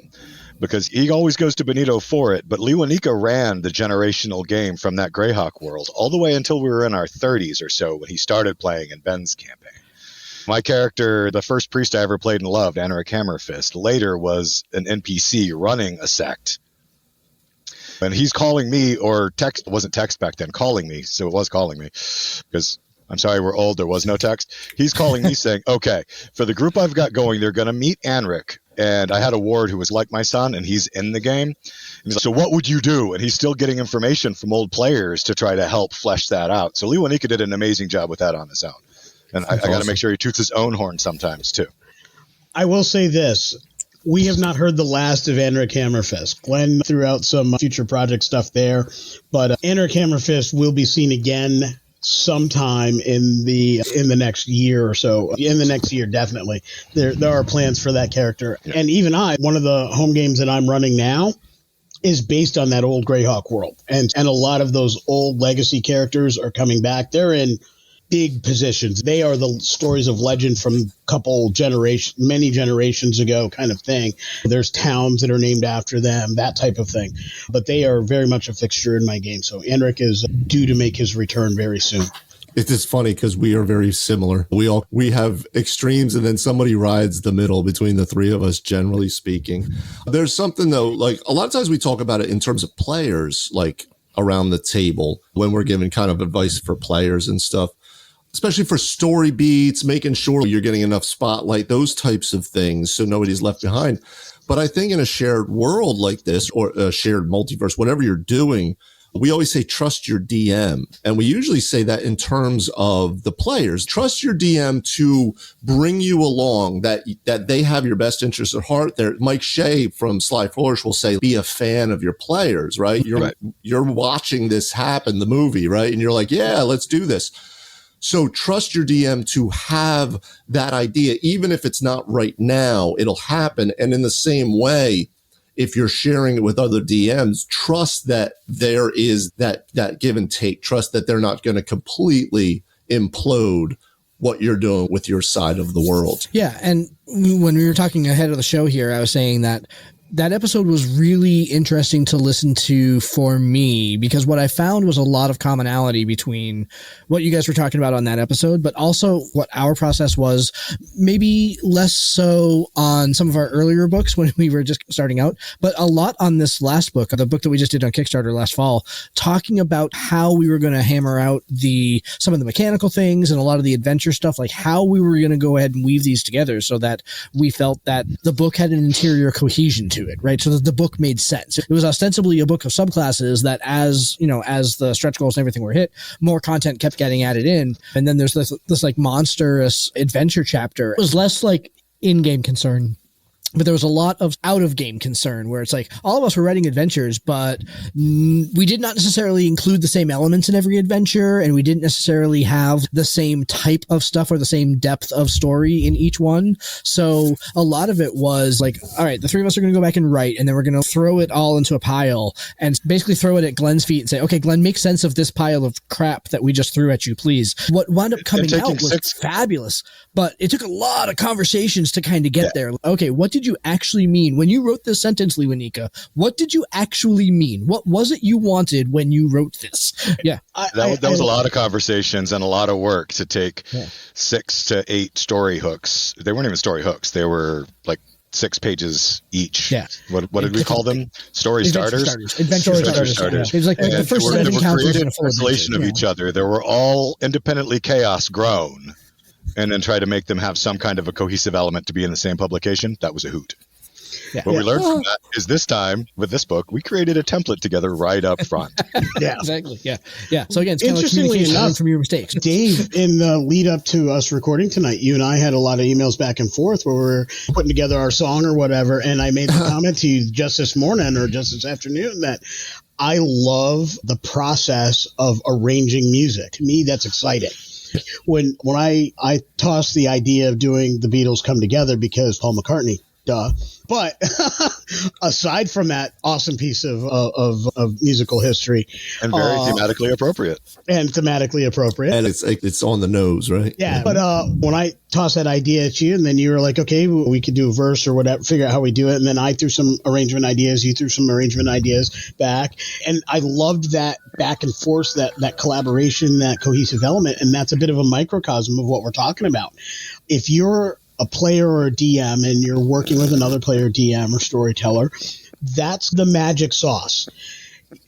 because he always goes to Benito for it. But Lee Wanika ran the generational game from that Greyhawk world all the way until we were in our 30s or so when he started playing in Ben's campaign. My character, the first priest I ever played and loved, Anaric Hammerfist, later was an NPC running a sect. And he's calling me, or text, it wasn't text back then, calling me, so it was calling me, because I'm sorry we're old, there was no text. He's calling me saying, okay, for the group I've got going, they're going to meet Anaric. And I had a ward who was like my son, and he's in the game. And he's like, so what would you do? And he's still getting information from old players to try to help flesh that out. So Lee Wanika did an amazing job with that on his own. And I got to make sure he toots his own horn sometimes, too. I will say this. We have not heard the last of Anaric Hammerfist. Glenn threw out some future project stuff there, but Anaric Hammerfist will be seen again sometime in the next year or so. In the next year, definitely. There are plans for that character. Yeah. And even one of the home games that I'm running now is based on that old Greyhawk world. And a lot of those old legacy characters are coming back. They're in big positions. They are the stories of legend from many generations ago kind of thing. There's towns that are named after them, that type of thing. But they are very much a fixture in my game. So Anaric is due to make his return very soon. It's just funny because we are very similar. We have extremes and then somebody rides the middle between the three of us, generally speaking. There's something though, like a lot of times we talk about it in terms of players, like around the table when we're giving kind of advice for players and stuff. Especially for story beats, making sure you're getting enough spotlight, those types of things, so nobody's left behind. But I think in a shared world like this, or a shared multiverse, whatever you're doing, we always say trust your DM. And we usually say that in terms of the players. Trust your DM to bring you along, that they have your best interests at heart. Mike Shea from Sly Flourish will say, be a fan of your players, right? You're watching this happen, the movie, right? And you're like, yeah, let's do this. So trust your DM to have that idea, even if it's not right now, it'll happen. And in the same way, if you're sharing it with other DMs, trust that there is that give and take. Trust that they're not going to completely implode what you're doing with your side of the world. Yeah. And when we were talking ahead of the show here, I was saying that episode was really interesting to listen to for me, because what I found was a lot of commonality between what you guys were talking about on that episode, but also what our process was, maybe less so on some of our earlier books when we were just starting out, but a lot on this last book, the book that we just did on Kickstarter last fall, talking about how we were going to hammer out some of the mechanical things and a lot of the adventure stuff, like how we were going to go ahead and weave these together so that we felt that the book had an interior cohesion to it, right? So that the book made sense. It was ostensibly a book of subclasses that, as the stretch goals and everything were hit, more content kept getting added in. And then there's this like monstrous adventure chapter. It was less like in-game concern, but there was a lot of out-of-game concern where it's like all of us were writing adventures, but we did not necessarily include the same elements in every adventure, and we didn't necessarily have the same type of stuff or the same depth of story in each one. So a lot of it was like, all right, the three of us are going to go back and write, and then we're going to throw it all into a pile and basically throw it at Glenn's feet and say, okay, Glenn, make sense of this pile of crap that we just threw at you, please. What wound up coming out was fabulous, but it took a lot of conversations to kind of get there. Okay, what did you actually mean when you wrote this sentence, Lee Wanika? What did you actually mean? What was it you wanted when you wrote this? Yeah, that was a lot of conversations and a lot of work to take 6 to 8 story hooks. They weren't even story hooks. They were like 6 pages each. Yeah. What did we call them? Story starters? Adventure starters. It was like the first 7 encounters in a full translation of each other. They were all independently chaos grown, and then try to make them have some kind of a cohesive element to be in the same publication. That was a hoot. Yeah. What we learned from that is this time with this book, we created a template together right up front. Yeah, exactly. Yeah. So again, it's kind of like Interestingly communication, learn enough, from your mistakes. Dave, in the lead up to us recording tonight, you and I had a lot of emails back and forth where we're putting together our song or whatever. And I made the comment to you just this morning or just this afternoon that I love the process of arranging music. To me, that's exciting. When I tossed the idea of doing the Beatles Come Together because Paul McCartney, duh. But aside from that awesome piece of musical history, And very thematically appropriate. and it's on the nose, right? Yeah. But when I tossed that idea at you, and then you were like, okay, we could do a verse or whatever, figure out how we do it. And then I threw some arrangement ideas, you threw some arrangement ideas back. And I loved that back and forth, that collaboration, that cohesive element. And that's a bit of a microcosm of what we're talking about. If you're a player or a DM and you're working with another player, DM or storyteller, that's the magic sauce.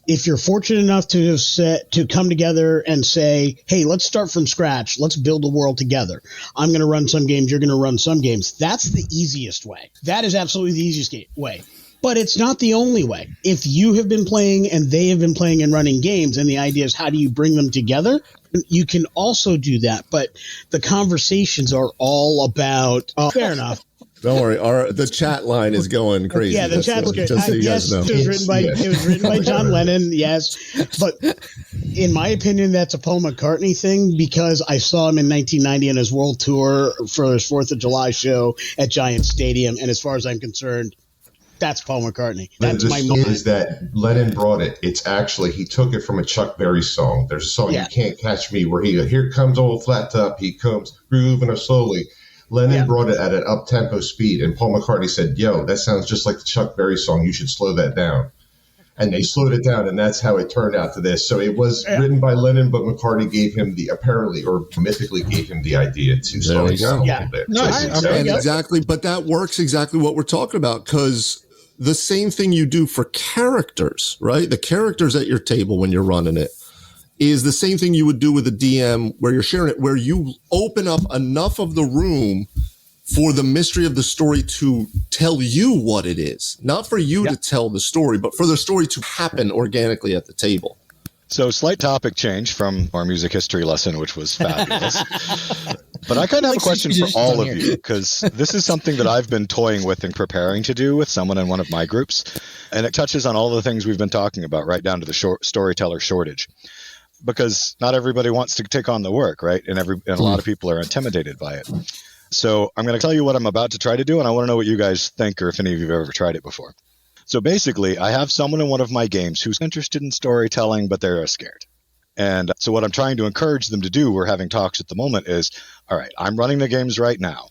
If you're fortunate enough to come together and say, hey, let's start from scratch. Let's build a world together. I'm going to run some games. You're going to run some games. That's the easiest way. That is absolutely the easiest way. But it's not the only way. If you have been playing and they have been playing and running games, and the idea is how do you bring them together? You can also do that. But the conversations are all about, fair enough. Don't worry, the chat line is going crazy. Yeah, the chat's good. Just so you yes, guys know. it was written by John Lennon, yes. But in my opinion, that's a Paul McCartney thing because I saw him in 1990 on his world tour for his 4th of July show at Giant Stadium. And as far as I'm concerned, that's Paul McCartney. That's the my story moment. is that Lennon brought it. It's actually, he took it from a Chuck Berry song. There's a song, You Can't Catch Me, where here comes old flat top, he comes grooving us slowly. Lennon brought it at an up-tempo speed, and Paul McCartney said, yo, that sounds just like the Chuck Berry song. You should slow that down. And they slowed it down, and that's how it turned out to this. So it was written by Lennon, but McCartney gave him mythically gave him the idea to slow it down a little bit. Exactly, but that works exactly what we're talking about, because the same thing you do for characters, right? The characters at your table when you're running it is the same thing you would do with a DM where you're sharing it, where you open up enough of the room for the mystery of the story to tell you what it is. Not for you to tell the story, but for the story to happen organically at the table. So slight topic change from our music history lesson, which was fabulous. But I kind of have a question for all of you, because this is something that I've been toying with and preparing to do with someone in one of my groups. And it touches on all the things we've been talking about, right down to the storyteller shortage. Because not everybody wants to take on the work, right? And a lot of people are intimidated by it. So I'm going to tell you what I'm about to try to do, and I want to know what you guys think, or if any of you have ever tried it before. So basically, I have someone in one of my games who's interested in storytelling, but they're scared. And so what I'm trying to encourage them to do, we're having talks at the moment, is, all right, I'm running the games right now.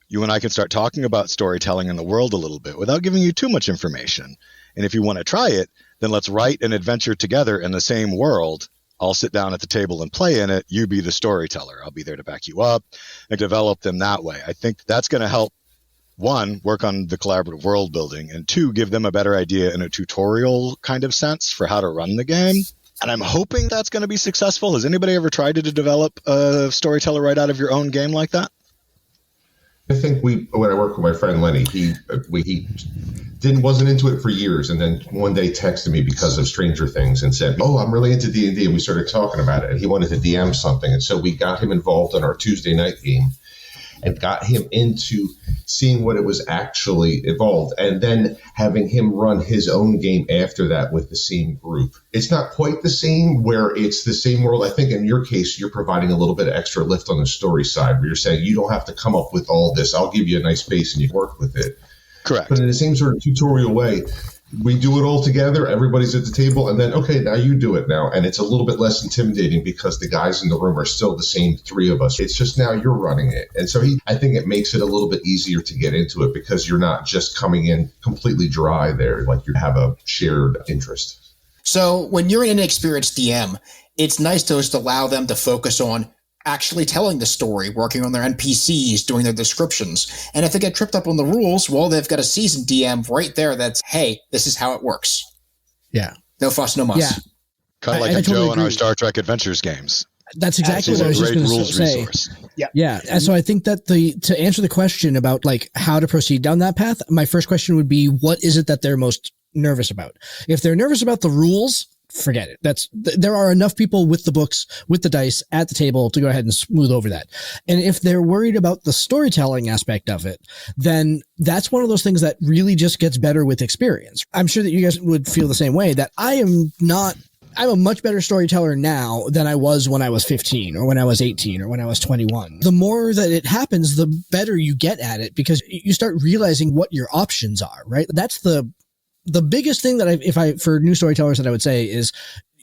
You and I can start talking about storytelling in the world a little bit without giving you too much information. And if you want to try it, then let's write an adventure together in the same world. I'll sit down at the table and play in it. You be the storyteller. I'll be there to back you up and develop them that way. I think that's going to help, one, work on the collaborative world building, and two, give them a better idea in a tutorial kind of sense for how to run the game. And I'm hoping that's going to be successful. Has anybody ever tried to develop a storyteller right out of your own game like that? I think when I worked with my friend Lenny, he wasn't into it for years, and then one day texted me because of Stranger Things and said, "Oh, I'm really into D&D," and we started talking about it. And he wanted to DM something, and so we got him involved in our Tuesday night game, and got him into seeing what it was actually evolved, and then having him run his own game after that with the same group. It's not quite the same where it's the same world. I think in your case, you're providing a little bit of extra lift on the story side where you're saying you don't have to come up with all this. I'll give you a nice base and you work with it. Correct. But in the same sort of tutorial way, we do it all together. Everybody's at the table, and then, okay, now you do it now. And it's a little bit less intimidating because the guys in the room are still the same three of us. It's just now you're running it. And so I think it makes it a little bit easier to get into it because you're not just coming in completely dry there. Like you have a shared interest. So when you're an inexperienced DM, it's nice to just allow them to focus on actually telling the story, working on their NPCs, doing their descriptions. And if they get tripped up on the rules, well, they've got a seasoned DM right there that's, hey, this is how it works. Yeah. No fuss, no muss. Yeah. Kind of like Joe in our Star Trek Adventures games. That's exactly what I was just going to say. Resource. Yeah. And so I think that to answer the question about like how to proceed down that path, my first question would be, what is it that they're most nervous about? If they're nervous about the rules, forget it. There are enough people with the books, with the dice at the table to go ahead and smooth over that. And if they're worried about the storytelling aspect of it, then that's one of those things that really just gets better with experience. I'm sure that you guys would feel the same way, that I'm a much better storyteller now than I was when I was 15 or when I was 18 or when I was 21. The more that it happens, the better you get at it, because you start realizing what your options are, right? That's the biggest thing that for new storytellers that I would say is,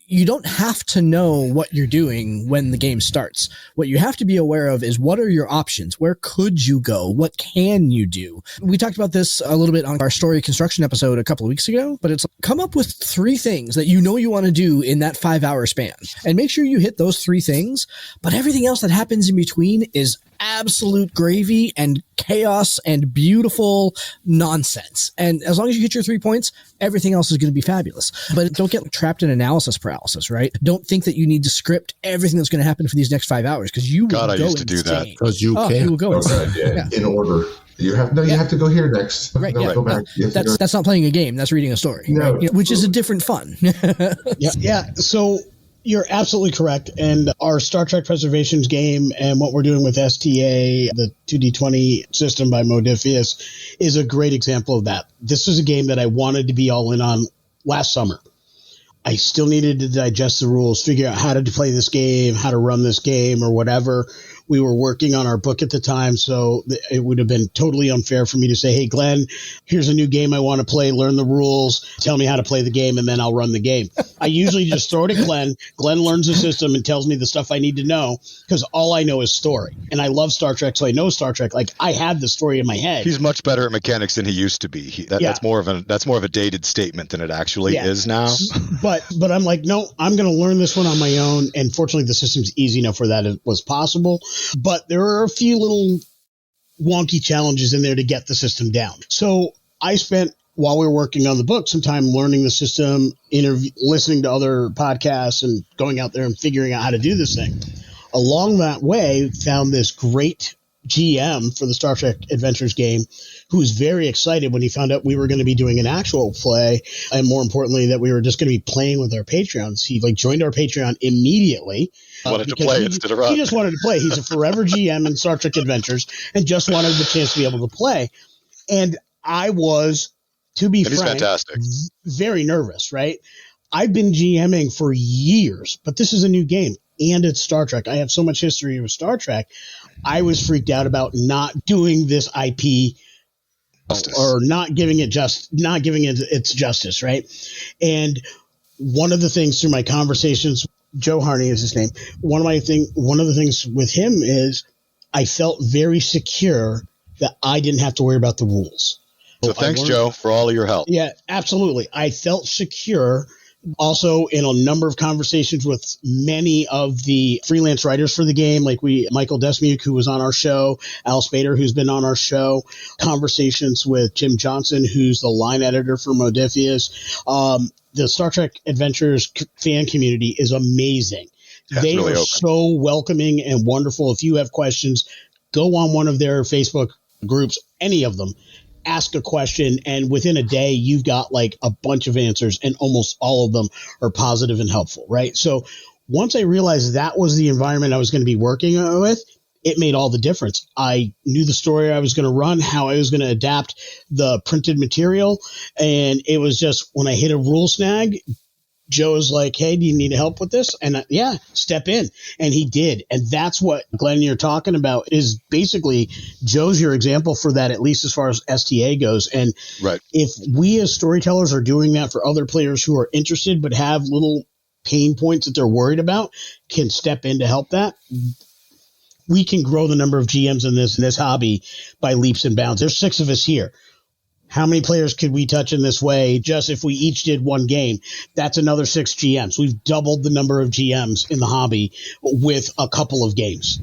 you don't have to know what you're doing when the game starts. What you have to be aware of is, what are your options? Where could you go? What can you do? We talked about this a little bit on our story construction episode a couple of weeks ago, but it's come up with 3 things that you know you want to do in that 5-hour span, and make sure you hit those 3 things. But everything else that happens in between is absolute gravy and chaos and beautiful nonsense. And as long as you hit your 3 points, everything else is going to be fabulous. But don't get trapped in analysis paralysis, right? Don't think that you need to script everything that's going to happen for these next 5 hours, because you will go insane. I used to do that. Because you can. You will go insane. Yeah. In order. You have to go here next. Right. No, Yeah. go back. That's not playing a game. That's reading a story, no, right? Which is a different fun. Yeah. So you're absolutely correct. And our Star Trek Preservations game and what we're doing with STA, the 2D20 system by Modiphius, is a great example of that. This was a game that I wanted to be all in on last summer. I still needed to digest the rules, figure out how to play this game, how to run this game, or whatever. We were working on our book at the time, so it would have been totally unfair for me to say, hey, Glenn, here's a new game I want to play. Learn the rules. Tell me how to play the game, and then I'll run the game. I usually just throw it at Glenn. Glenn learns the system and tells me the stuff I need to know, because all I know is story. And I love Star Trek, so I know Star Trek. Like, I had the story in my head. He's much better at mechanics than he used to be. That's more of a dated statement than it actually is now. But I'm like, no, I'm going to learn this one on my own. And fortunately, the system's easy enough where that was possible. But there are a few little wonky challenges in there to get the system down. So I spent, while we were working on the book, some time learning the system, listening to other podcasts, and going out there and figuring out how to do this thing. Along that way, found this great GM for the Star Trek Adventures game, who was very excited when he found out we were going to be doing an actual play, and more importantly, that we were just going to be playing with our Patreons. He joined our Patreon immediately. Wanted to play instead of run. He just wanted to play. He's a forever GM in Star Trek Adventures and just wanted the chance to be able to play. And I was, to be frank, fantastic. Very nervous, right? I've been GMing for years, but this is a new game, and it's Star Trek. I have so much history with Star Trek. I was freaked out about not doing this IP justice, or not giving it its justice, right? And one of the things through my conversations, Joe Harney is his name. One of the things with him is I felt very secure that I didn't have to worry about the rules. So thanks, Joe, for all of your help. Yeah, absolutely. I felt secure. Also, in a number of conversations with many of the freelance writers for the game, like Michael Desmuke, who was on our show, Al Spader, who's been on our show, conversations with Jim Johnson, who's the line editor for Modiphius. The Star Trek Adventures fan community is amazing. They are so welcoming and wonderful. If you have questions, go on one of their Facebook groups, any of them. Ask a question, and within a day, you've got like a bunch of answers, and almost all of them are positive and helpful, right? So once I realized that was the environment I was going to be working with, it made all the difference. I knew the story I was going to run, how I was going to adapt the printed material, and it was just when I hit a rule snag, Joe was like, hey, do you need help with this? And yeah, step in. And he did. And that's what, Glenn, you're talking about is basically Joe's your example for that, at least as far as STA goes. And if we as storytellers are doing that for other players who are interested but have little pain points that they're worried about, can step in to help that, we can grow the number of GMs in this hobby by leaps and bounds. There's 6 of us here. How many players could we touch in this way just if we each did one game? That's another 6 GMs. We've doubled the number of GMs in the hobby with a couple of games.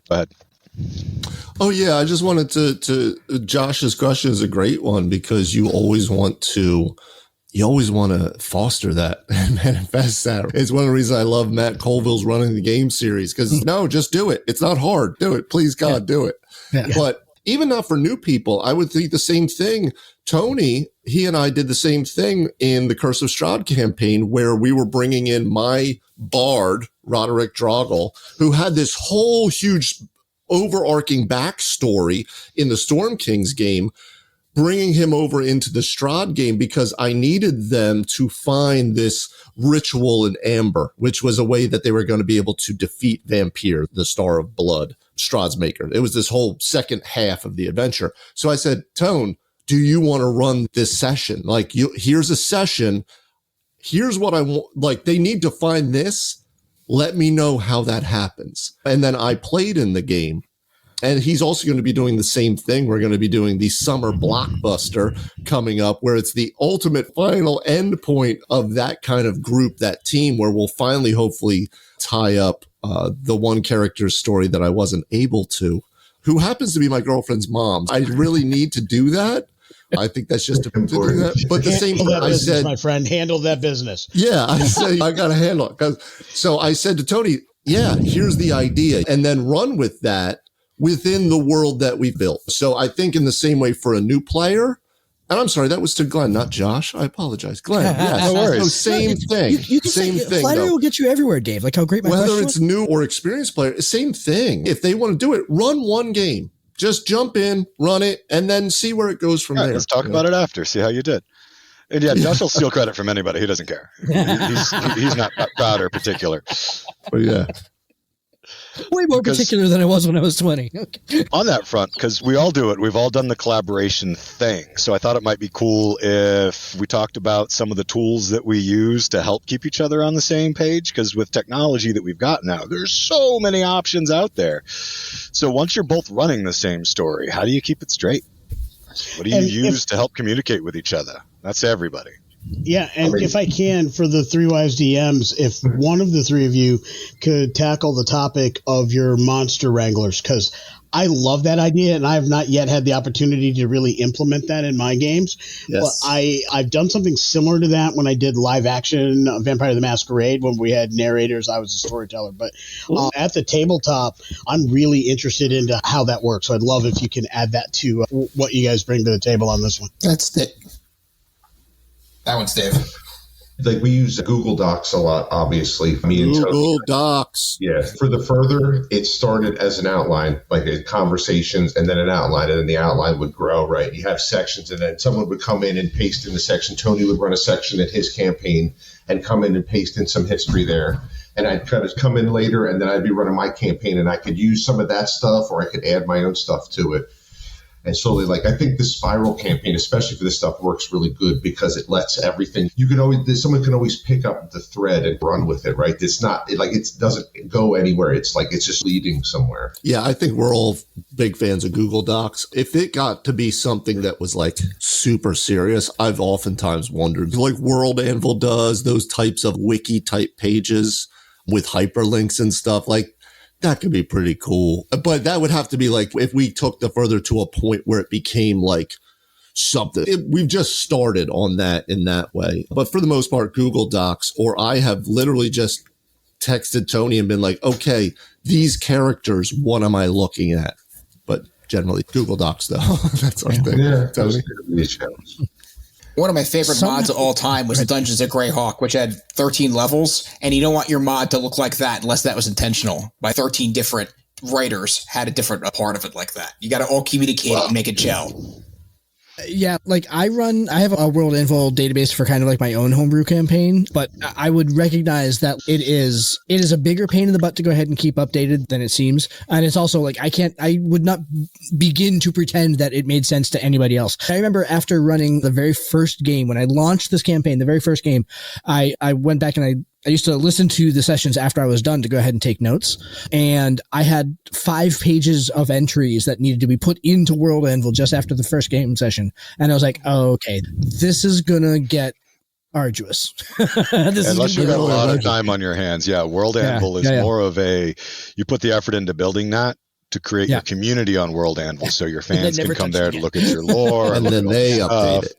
Go ahead. Oh, yeah. I just wanted to Josh's question is a great one, because you always want to, you always want to foster that and manifest that. It's one of the reasons I love Matt Colville's running the game series, because no, just do it. It's not hard. Do it. Please, God, do it. Yeah. But even not for new people, I would think the same thing. Tony, he and I did the same thing in the Curse of Strahd campaign, where we were bringing in my bard, Roderick Droggle, who had this whole huge overarching backstory in the Storm Kings game, bringing him over into the Strahd game because I needed them to find this ritual in Amber, which was a way that they were going to be able to defeat Vampire, the Star of Blood, Strahd's maker. It was this whole second half of the adventure. So I said, Tone, do you want to run this session? Like, here's a session. Here's what I want. Like, they need to find this. Let me know how that happens. And then I played in the game. And he's also going to be doing the same thing. We're going to be doing the summer blockbuster coming up, where it's the ultimate final end point of that kind of group, that team, where we'll finally, hopefully, tie up the one character's story that I wasn't able to, who happens to be my girlfriend's mom. I really need to do that. I think that's just to do that. But the same thing I said, my friend, handle that business. Yeah, I say I got to handle it. So I said to Tony, yeah, here's the idea, and then run with that within the world that we built. So I think in the same way for a new player, and I'm sorry, that was to Glenn, not Josh. I apologize. Glenn, yes. No worries. So same thing. You can same thing. Flattery will get you everywhere, Dave. Like how great my Whether question it's was. new or experienced player, same thing. If they want to do it, run one game. Just jump in, run it, and then see where it goes from there. Let's talk about it after, see how you did. And yeah, Josh will steal credit from anybody. He doesn't care. He's not proud or particular. But yeah. Way more particular than I was when I was 20. Okay. On that front, because we all do it, we've all done the collaboration thing. So I thought it might be cool if we talked about some of the tools that we use to help keep each other on the same page. Because with technology that we've got now, there's so many options out there. So once you're both running the same story, how do you keep it straight? What do you use to help communicate with each other? That's everybody. Yeah, and if I can, for the Three Wise DMs, if one of the three of you could tackle the topic of your monster wranglers, because I love that idea, and I have not yet had the opportunity to really implement that in my games. Yes. But I've done something similar to that when I did live action Vampire the Masquerade, when we had narrators. I was a storyteller. But at the tabletop, I'm really interested into how that works. So I'd love if you can add that to what you guys bring to the table on this one. That's it. That one's Dave. Like, we use Google Docs a lot, obviously. Me and Tony. Google Docs. Yeah. For the further, it started as an outline, like conversations, and then an outline, and then the outline would grow, right? You have sections, and then someone would come in and paste in the section. Tony would run a section in his campaign and come in and paste in some history there. And I'd kind of come in later, and then I'd be running my campaign, and I could use some of that stuff, or I could add my own stuff to it. And slowly, like, I think the spiral campaign, especially for this stuff, works really good because it lets everything, someone can always pick up the thread and run with it, right? It's not like it doesn't go anywhere. It's like it's just leading somewhere. Yeah, I think we're all big fans of Google Docs. If it got to be something that was like super serious, I've oftentimes wondered, like World Anvil does, those types of wiki type pages with hyperlinks and stuff, like, that could be pretty cool. But that would have to be like if we took the further to a point where it became like something. We've just started on that in that way. But for the most part, Google Docs, or I have literally just texted Tony and been like, okay, these characters, what am I looking at? But generally Google Docs, though. That's our thing. Yeah, Tony? One of my favorite mods of all time was Dungeons of Greyhawk, which had 13 levels, and you don't want your mod to look like that unless that was intentional. By 13 different writers had a different part of it like that. You got to all communicate and make it gel. Yeah, like I have a World Anvil database for kind of like my own homebrew campaign, but I would recognize that it is a bigger pain in the butt to go ahead and keep updated than it seems. And it's also like I would not begin to pretend that it made sense to anybody else. I remember after running the very first game, when I launched this campaign, the very first game, I went back and I used to listen to the sessions after I was done to go ahead and take notes. And I had 5 pages of entries that needed to be put into World Anvil just after the first game session. And I was like, oh, okay, this is going to get arduous. Unless you got a lot of time on your hands. Yeah, World Anvil is more of you put the effort into building that to create your community on World Anvil so your fans can come there to look at your lore. And then they update it.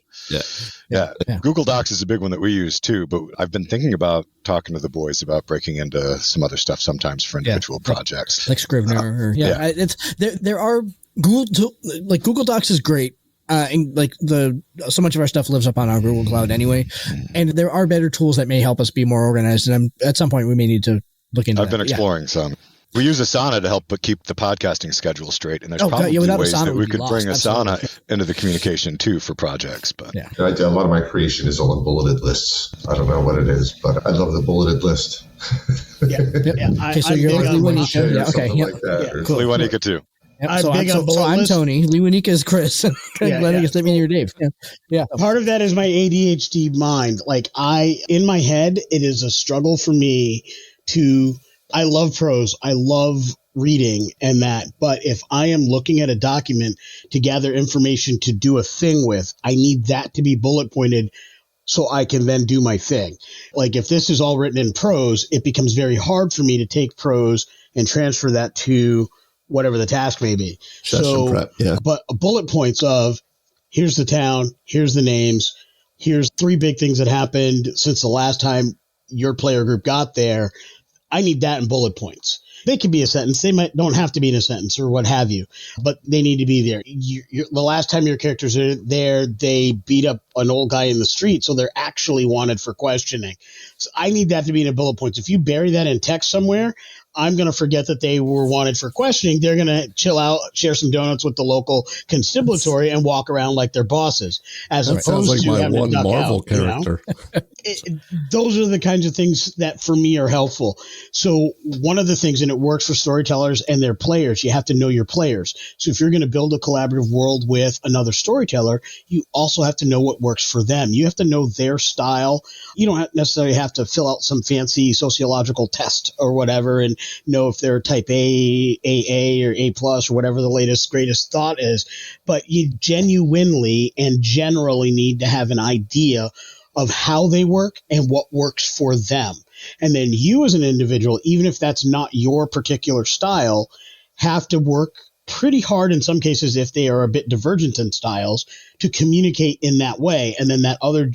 Yeah. Google Docs is a big one that we use too, but I've been thinking about talking to the boys about breaking into some other stuff sometimes for individual projects. Like Scrivener. It's there are Google Docs is great. And like so much of our stuff lives up on our Google Cloud anyway. And there are better tools that may help us be more organized. And at some point we may need to look into I've been exploring some. We use Asana to help keep the podcasting schedule straight, and there's probably ways Asana that we could bring Asana Absolutely. into the communication too for projects. But a lot of my creation is all in bulleted lists. I don't know what it is, but I love the bulleted list. Okay, so you're like Lewanika. Yeah, okay. Cool. Lewanika too. Yep. So I'm Tony. Lewanika is Chris. Glenn is me and you're Dave. Yeah. Part of that is my ADHD mind. Like in my head, it is a struggle for me I love prose. I love reading and that. But if I am looking at a document to gather information to do a thing with, I need that to be bullet pointed so I can then do my thing. Like if this is all written in prose, it becomes very hard for me to take prose and transfer that to whatever the task may be. Prep, But bullet points of here's the town, here's the names, here's 3 big things that happened since the last time your player group got there. I need that in bullet points. They could be a sentence. They don't have to be in a sentence or what have you, but they need to be there. The last time your characters are there, they beat up an old guy in the street, so they're actually wanted for questioning. So I need that to be in bullet points. If you bury that in text somewhere, I'm going to forget that they were wanted for questioning. They're going to chill out, share some donuts with the local constabulary, and walk around like they're bosses. As opposed sounds like to my having one to duck Marvel out, character. Those are the kinds of things that for me are helpful. So one of the things, and it works for storytellers and their players, you have to know your players. So if you're going to build a collaborative world with another storyteller, you also have to know what works for them. You have to know their style. You don't necessarily have to fill out some fancy sociological test or whatever and know if they're type A, AA, or A plus, or whatever the latest, greatest thought is. But you genuinely and generally need to have an idea of how they work and what works for them. And then you as an individual, even if that's not your particular style, have to work pretty hard in some cases if they are a bit divergent in styles to communicate in that way. And then that other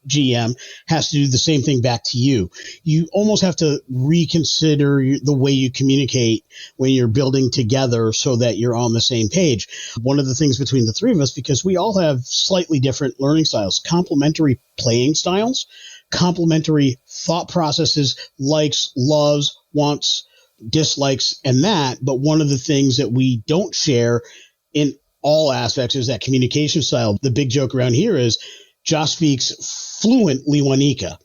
GM has to do the same thing back to you. You almost have to reconsider the way you communicate when you're building together so that you're on the same page. One of the things between the 3 of us, because we all have slightly different learning styles, complementary playing styles, complementary thought processes, likes, loves, wants, dislikes, and that. But one of the things that we don't share in all aspects is that communication style. The big joke around here is Josh speaks fluent Lewanika.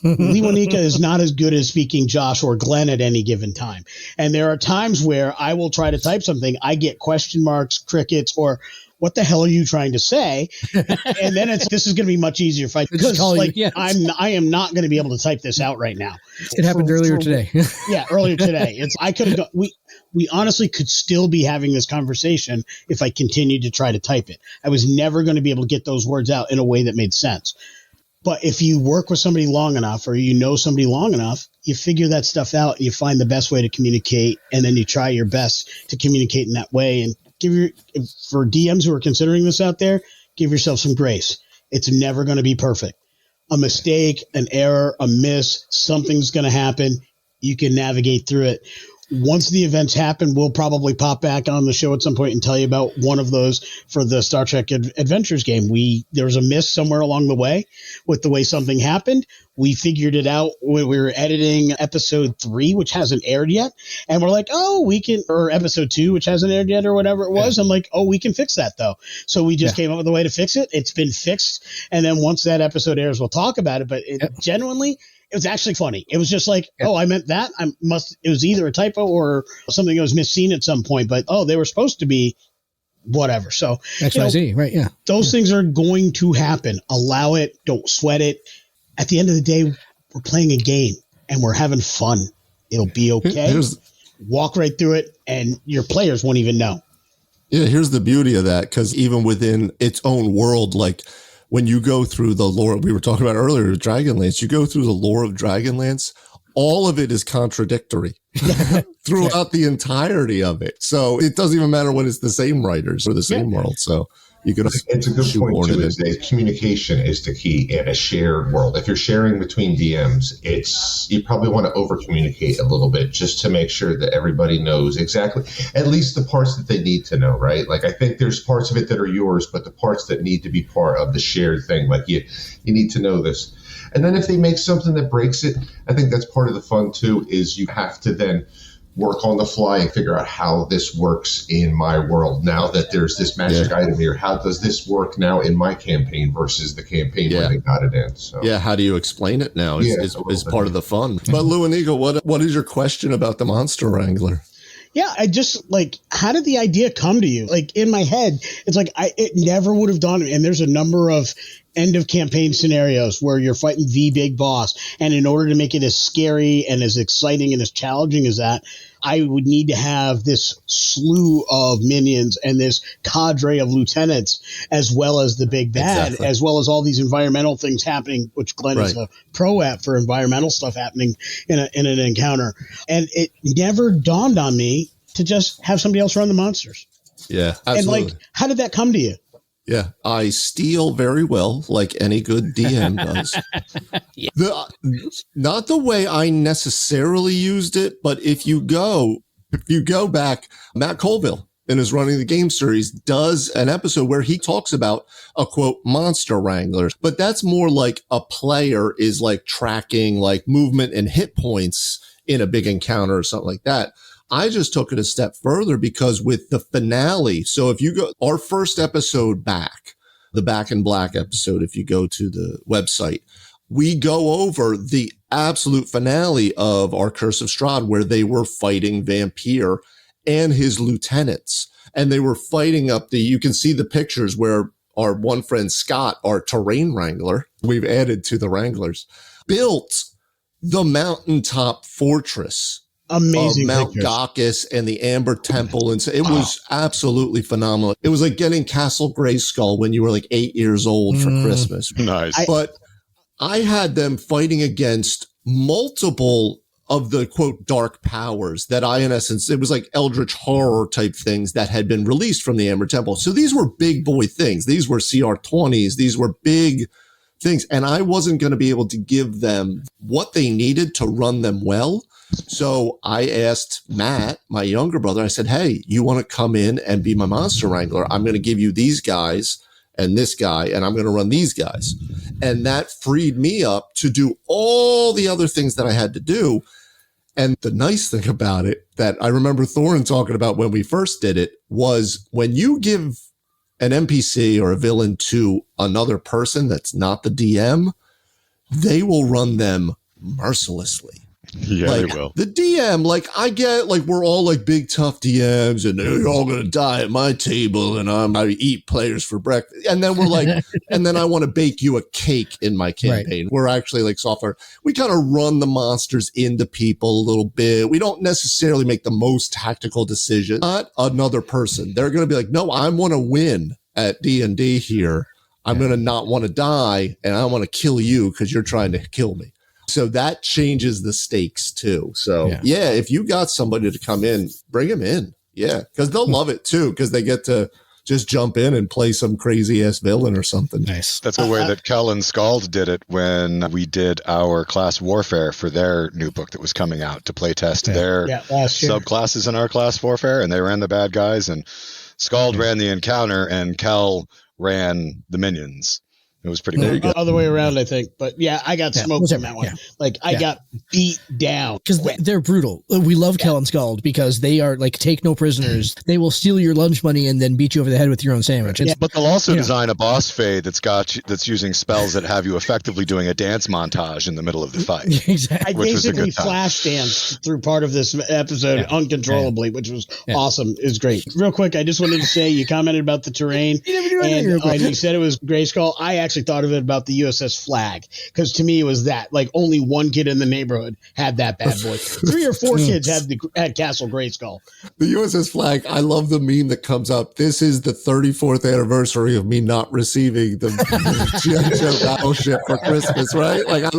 Lewanika is not as good as speaking Josh or Glenn at any given time. And there are times where I will try to type something, I get question marks, crickets, or what the hell are you trying to say? And then this is going to be much easier if I am not going to be able to type this out right now. It happened earlier today. Earlier today. I could have we honestly could still be having this conversation if I continued to try to type it. I was never going to be able to get those words out in a way that made sense. But if you work with somebody long enough or you know somebody long enough, you figure that stuff out and you find the best way to communicate, and then you try your best to communicate in that way. And for DMs who are considering this out there, give yourself some grace. It's never going to be perfect. A mistake, an error, a miss, something's going to happen. You can navigate through it. Once the events happen, we'll probably pop back on the show at some point and tell you about one of those for the Star Trek Adventures game. There was a miss somewhere along the way with the way something happened. We figured it out when we were editing episode 3, which hasn't aired yet. And we're like, or episode 2, which hasn't aired yet, or whatever it was. I'm like, we can fix that though. So we just came up with a way to fix it. It's been fixed. And then once that episode airs, we'll talk about it. But genuinely, it was actually funny. It was just like, I meant that. It was either a typo or something that was misseen at some point, but they were supposed to be whatever. So XYZ, right? Yeah. Those things are going to happen. Allow it. Don't sweat it. At the end of the day, we're playing a game and we're having fun. It'll be okay. Walk right through it and your players won't even know. Yeah. Here's the beauty of that. 'Cause even within its own world, like, when you go through the lore we were talking about earlier, Dragonlance, you go through the lore of Dragonlance, all of it is contradictory throughout the entirety of it. So it doesn't even matter when it's the same writers or the same world. So You could it's a good point shoehorn too. it in. Is that communication is the key in a shared world. If you're sharing between DMs, you probably want to over communicate a little bit just to make sure that everybody knows exactly, at least the parts that they need to know, right? Like I think there's parts of it that are yours, but the parts that need to be part of the shared thing, like you need to know this. And then if they make something that breaks it, I think that's part of the fun too. Is you have to then work on the fly and figure out how this works in my world. Now that there's this magic item here, how does this work now in my campaign versus the campaign where they got it in? So how do you explain it now is part of the fun. But Lou and Eagle, what is your question about the Monster Wrangler? Yeah, I just like, how did the idea come to you? Like in my head, it's like it never would have dawned on me. And there's a number of end of campaign scenarios where you're fighting the big boss, and in order to make it as scary and as exciting and as challenging as that, I would need to have this slew of minions and this cadre of lieutenants, as well as the big bad, as well as all these environmental things happening, which Glenn is a pro at for environmental stuff happening in an encounter. And it never dawned on me to just have somebody else run the monsters. Yeah, absolutely. And like, how did that come to you? Yeah, I steal very well, like any good DM does. Not the way I necessarily used it, but if you go back, Matt Colville in his Running the Game series does an episode where he talks about a quote monster wrangler, but that's more like a player is like tracking like movement and hit points in a big encounter or something like that. I just took it a step further because with the finale, so if you go our first episode back, the Back in Black episode, if you go to the website, we go over the absolute finale of our Curse of Strahd, where they were fighting Vampire and his lieutenants. And they were fighting up you can see the pictures where our one friend Scott, our terrain wrangler, we've added to the Wranglers, built the mountaintop fortress. Amazing Mount pictures. Gaucus and the Amber Temple. And so it was absolutely phenomenal. It was like getting Castle Grayskull when you were like 8 years old for Christmas. Nice. But I had them fighting against multiple of the quote dark powers that in essence, it was like eldritch horror type things that had been released from the Amber Temple. So these were big boy things. These were CR20s. These were big things. And I wasn't going to be able to give them what they needed to run them well. So I asked Matt, my younger brother, I said, hey, you want to come in and be my monster wrangler? I'm going to give you these guys and this guy, and I'm going to run these guys. And that freed me up to do all the other things that I had to do. And the nice thing about it that I remember Thorin talking about when we first did it was when you give an NPC or a villain to another person that's not the DM, they will run them mercilessly. Yeah, like, they will. The DM, like I get, like we're all like big tough DMs, and they're all gonna die at my table, and I eat players for breakfast, and then we're like, and then I want to bake you a cake in my campaign. We're actually like software. We kind of run the monsters into people a little bit. We don't necessarily make the most tactical decision. Not another person. They're gonna be like, no, I want to win at D&D here. I'm gonna not want to die, and I want to kill you because you're trying to kill me. So that changes the stakes too. So yeah, if you got somebody to come in, bring them in. Yeah, because they'll love it too, because they get to just jump in and play some crazy ass villain or something. Nice. That's the way that Kel and Scald did it when we did our class warfare for their new book that was coming out to play test their subclasses in our class warfare, and they ran the bad guys, and Scald ran the encounter, and Kel ran the minions. It was pretty cool. Other way around, I think. But yeah, I got smoked on that one. Yeah. Like I got beat down. Because they're brutal. We love Kel and Scald because they are like take no prisoners. They will steal your lunch money and then beat you over the head with your own sandwich. But they'll also design a boss fade that's using spells that have you effectively doing a dance montage in the middle of the fight. Exactly. I basically flash danced through part of this episode uncontrollably, which was awesome. It was great. Real quick, I just wanted to say you commented about the terrain and you said it was Grayskull. I actually thought of it about the USS Flagg, because to me it was that like only one kid in the neighborhood had that bad boy. 3 or 4 kids had Castle Grayskull. The USS Flagg, I love the meme that comes up. This is the 34th anniversary of me not receiving the GI Joe battleship for Christmas, right? Like,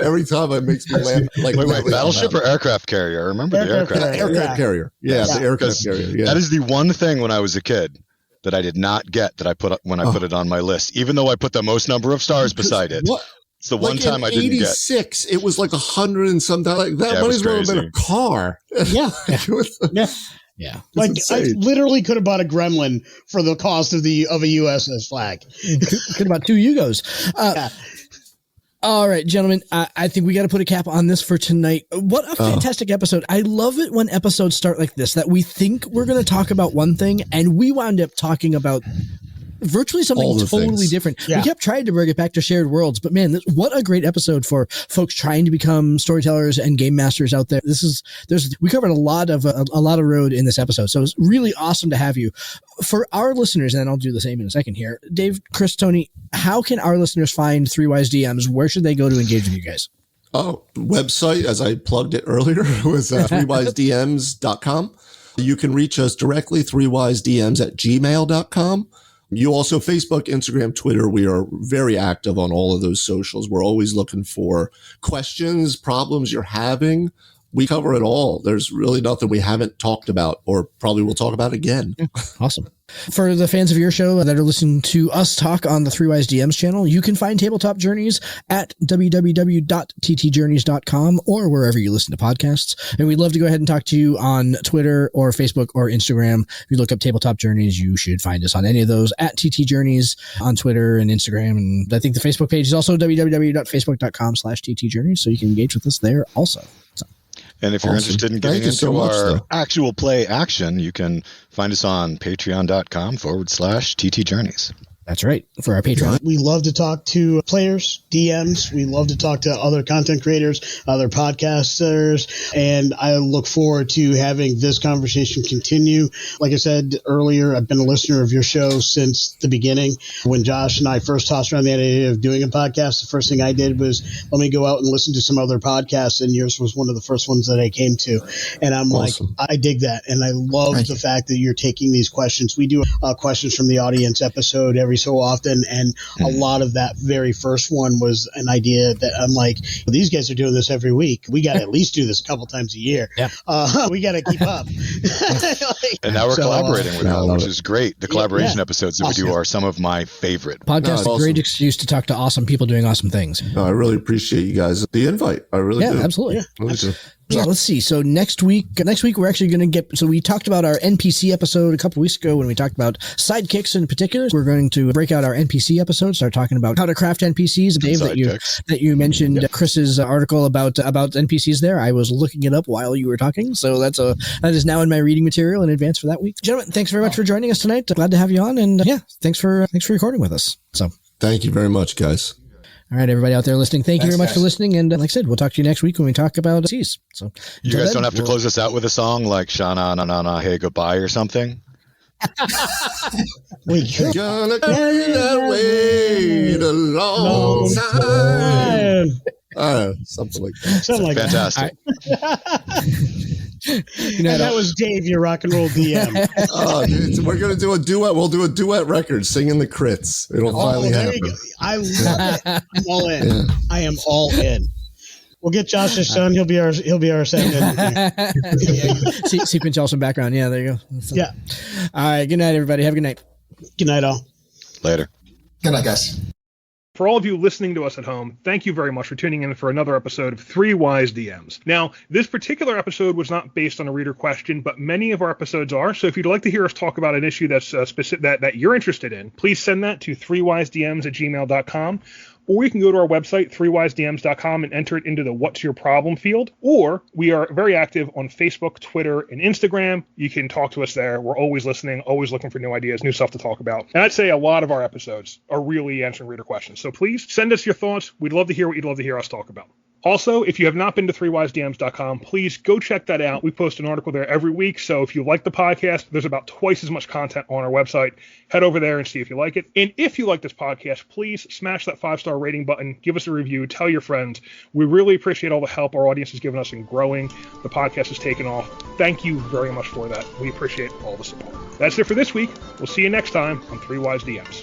every time it makes me laugh. Like, wait, battleship or aircraft carrier? I remember the aircraft carrier. Yeah, the aircraft carrier. Yeah. That is the one thing when I was a kid that I did not get that I put when I put it on my list, even though I put the most number of stars beside it. What? It's the one time I didn't 86, it was like 100 and something. Like that might as well have been a car. Yeah. Yeah. Yeah. Like insane. I literally could have bought a Gremlin for the cost of a USS Flagg. Could have bought 2 Yugos. Yeah. All right, gentlemen, I think we got to put a cap on this for tonight. What a fantastic episode. I love it when episodes start like this, that we think we're going to talk about one thing and we wound up talking about virtually something totally different. Yeah. We kept trying to bring it back to shared worlds, but man, what a great episode for folks trying to become storytellers and game masters out there. We covered a lot of road in this episode, so it's really awesome to have you. For our listeners, and I'll do the same in a second here, Dave, Chris, Tony, how can our listeners find Three Wise DMs? Where should they go to engage with you guys? Oh, website, as I plugged it earlier, was threewisedms.com. You can reach us directly, threewisedms@gmail.com. You also Facebook, Instagram, Twitter. We are very active on all of those socials. We're always looking for questions, problems you're having. We cover it all. There's really nothing we haven't talked about or probably will talk about again. Awesome. For the fans of your show that are listening to us talk on the Three Wise DMs channel, you can find Tabletop Journeys at www.ttjourneys.com or wherever you listen to podcasts. And we'd love to go ahead and talk to you on Twitter or Facebook or Instagram. If you look up Tabletop Journeys, you should find us on any of those at TT Journeys on Twitter and Instagram. And I think the Facebook page is also www.facebook.com/ttjourneys. So you can engage with us there also. So. And if you're interested in getting into our actual play action, you can find us on patreon.com/TT Journeys. That's right. For our Patreon. We love to talk to players, DMs. We love to talk to other content creators, other podcasters, and I look forward to having this conversation continue. Like I said earlier, I've been a listener of your show since the beginning. When Josh and I first tossed around the idea of doing a podcast, the first thing I did was let me go out and listen to some other podcasts, and yours was one of the first ones that I came to. And I'm awesome. Like, I dig that. And I love the fact that you're taking these questions. We do questions from the audience episode every so often, and a lot of that very first one was an idea that I'm like, well, these guys are doing this every week. We got to at least do this a couple times a year. Yeah. We got to keep up. And now we're collaborating with them, which is great. The collaboration episodes that we do are some of my favorite. Podcast is a great excuse to talk to awesome people doing awesome things. No, I really appreciate you guys. The invite. I really do. Absolutely. Yeah, absolutely. Yeah, let's see. So next week we're actually going to get, so we talked about our NPC episode a couple weeks ago when we talked about sidekicks in particular. We're going to break out our NPC episode, start talking about how to craft NPCs. Dave, that you mentioned Chris's article about NPCs there. I was looking it up while you were talking. So that is now in my reading material in advance for that week. Gentlemen, thanks very much for joining us tonight. Glad to have you on. And thanks for recording with us. So thank you very much, guys. All right, everybody out there listening, thank you very much for listening. And like I said, we'll talk to you next week when we talk about C's. So you guys don't have to close us out with a song like Shana Na Na Na Hey Goodbye or something. We gonna carry that weight a long time. Something like that. Something like fantastic. And that was Dave, your rock and roll DM. We're gonna do a duet. We'll do a duet record, singing the crits. It'll finally happen. I love it. I'm all in. Yeah. I am all in. We'll get Josh's son. He'll be our second. Sequence some background. Yeah, there you go. Yeah. All right. Good night, everybody. Have a good night. Good night, all. Later. Good night, guys. For all of you listening to us at home, thank you very much for tuning in for another episode of Three Wise DMs. Now, this particular episode was not based on a reader question, but many of our episodes are. So if you'd like to hear us talk about an issue that's specific that you're interested in, please send that to threewisedms@gmail.com. Or you can go to our website, threewisedms.com, and enter it into the What's Your Problem field. Or we are very active on Facebook, Twitter, and Instagram. You can talk to us there. We're always listening, always looking for new ideas, new stuff to talk about. And I'd say a lot of our episodes are really answering reader questions. So please send us your thoughts. We'd love to hear what you'd love to hear us talk about. Also, if you have not been to threewisedms.com, please go check that out. We post an article there every week. So if you like the podcast, there's about twice as much content on our website. Head over there and see if you like it. And if you like this podcast, please smash that 5-star rating button. Give us a review. Tell your friends. We really appreciate all the help our audience has given us in growing. The podcast has taken off. Thank you very much for that. We appreciate all the support. That's it for this week. We'll see you next time on Three Wise DMs.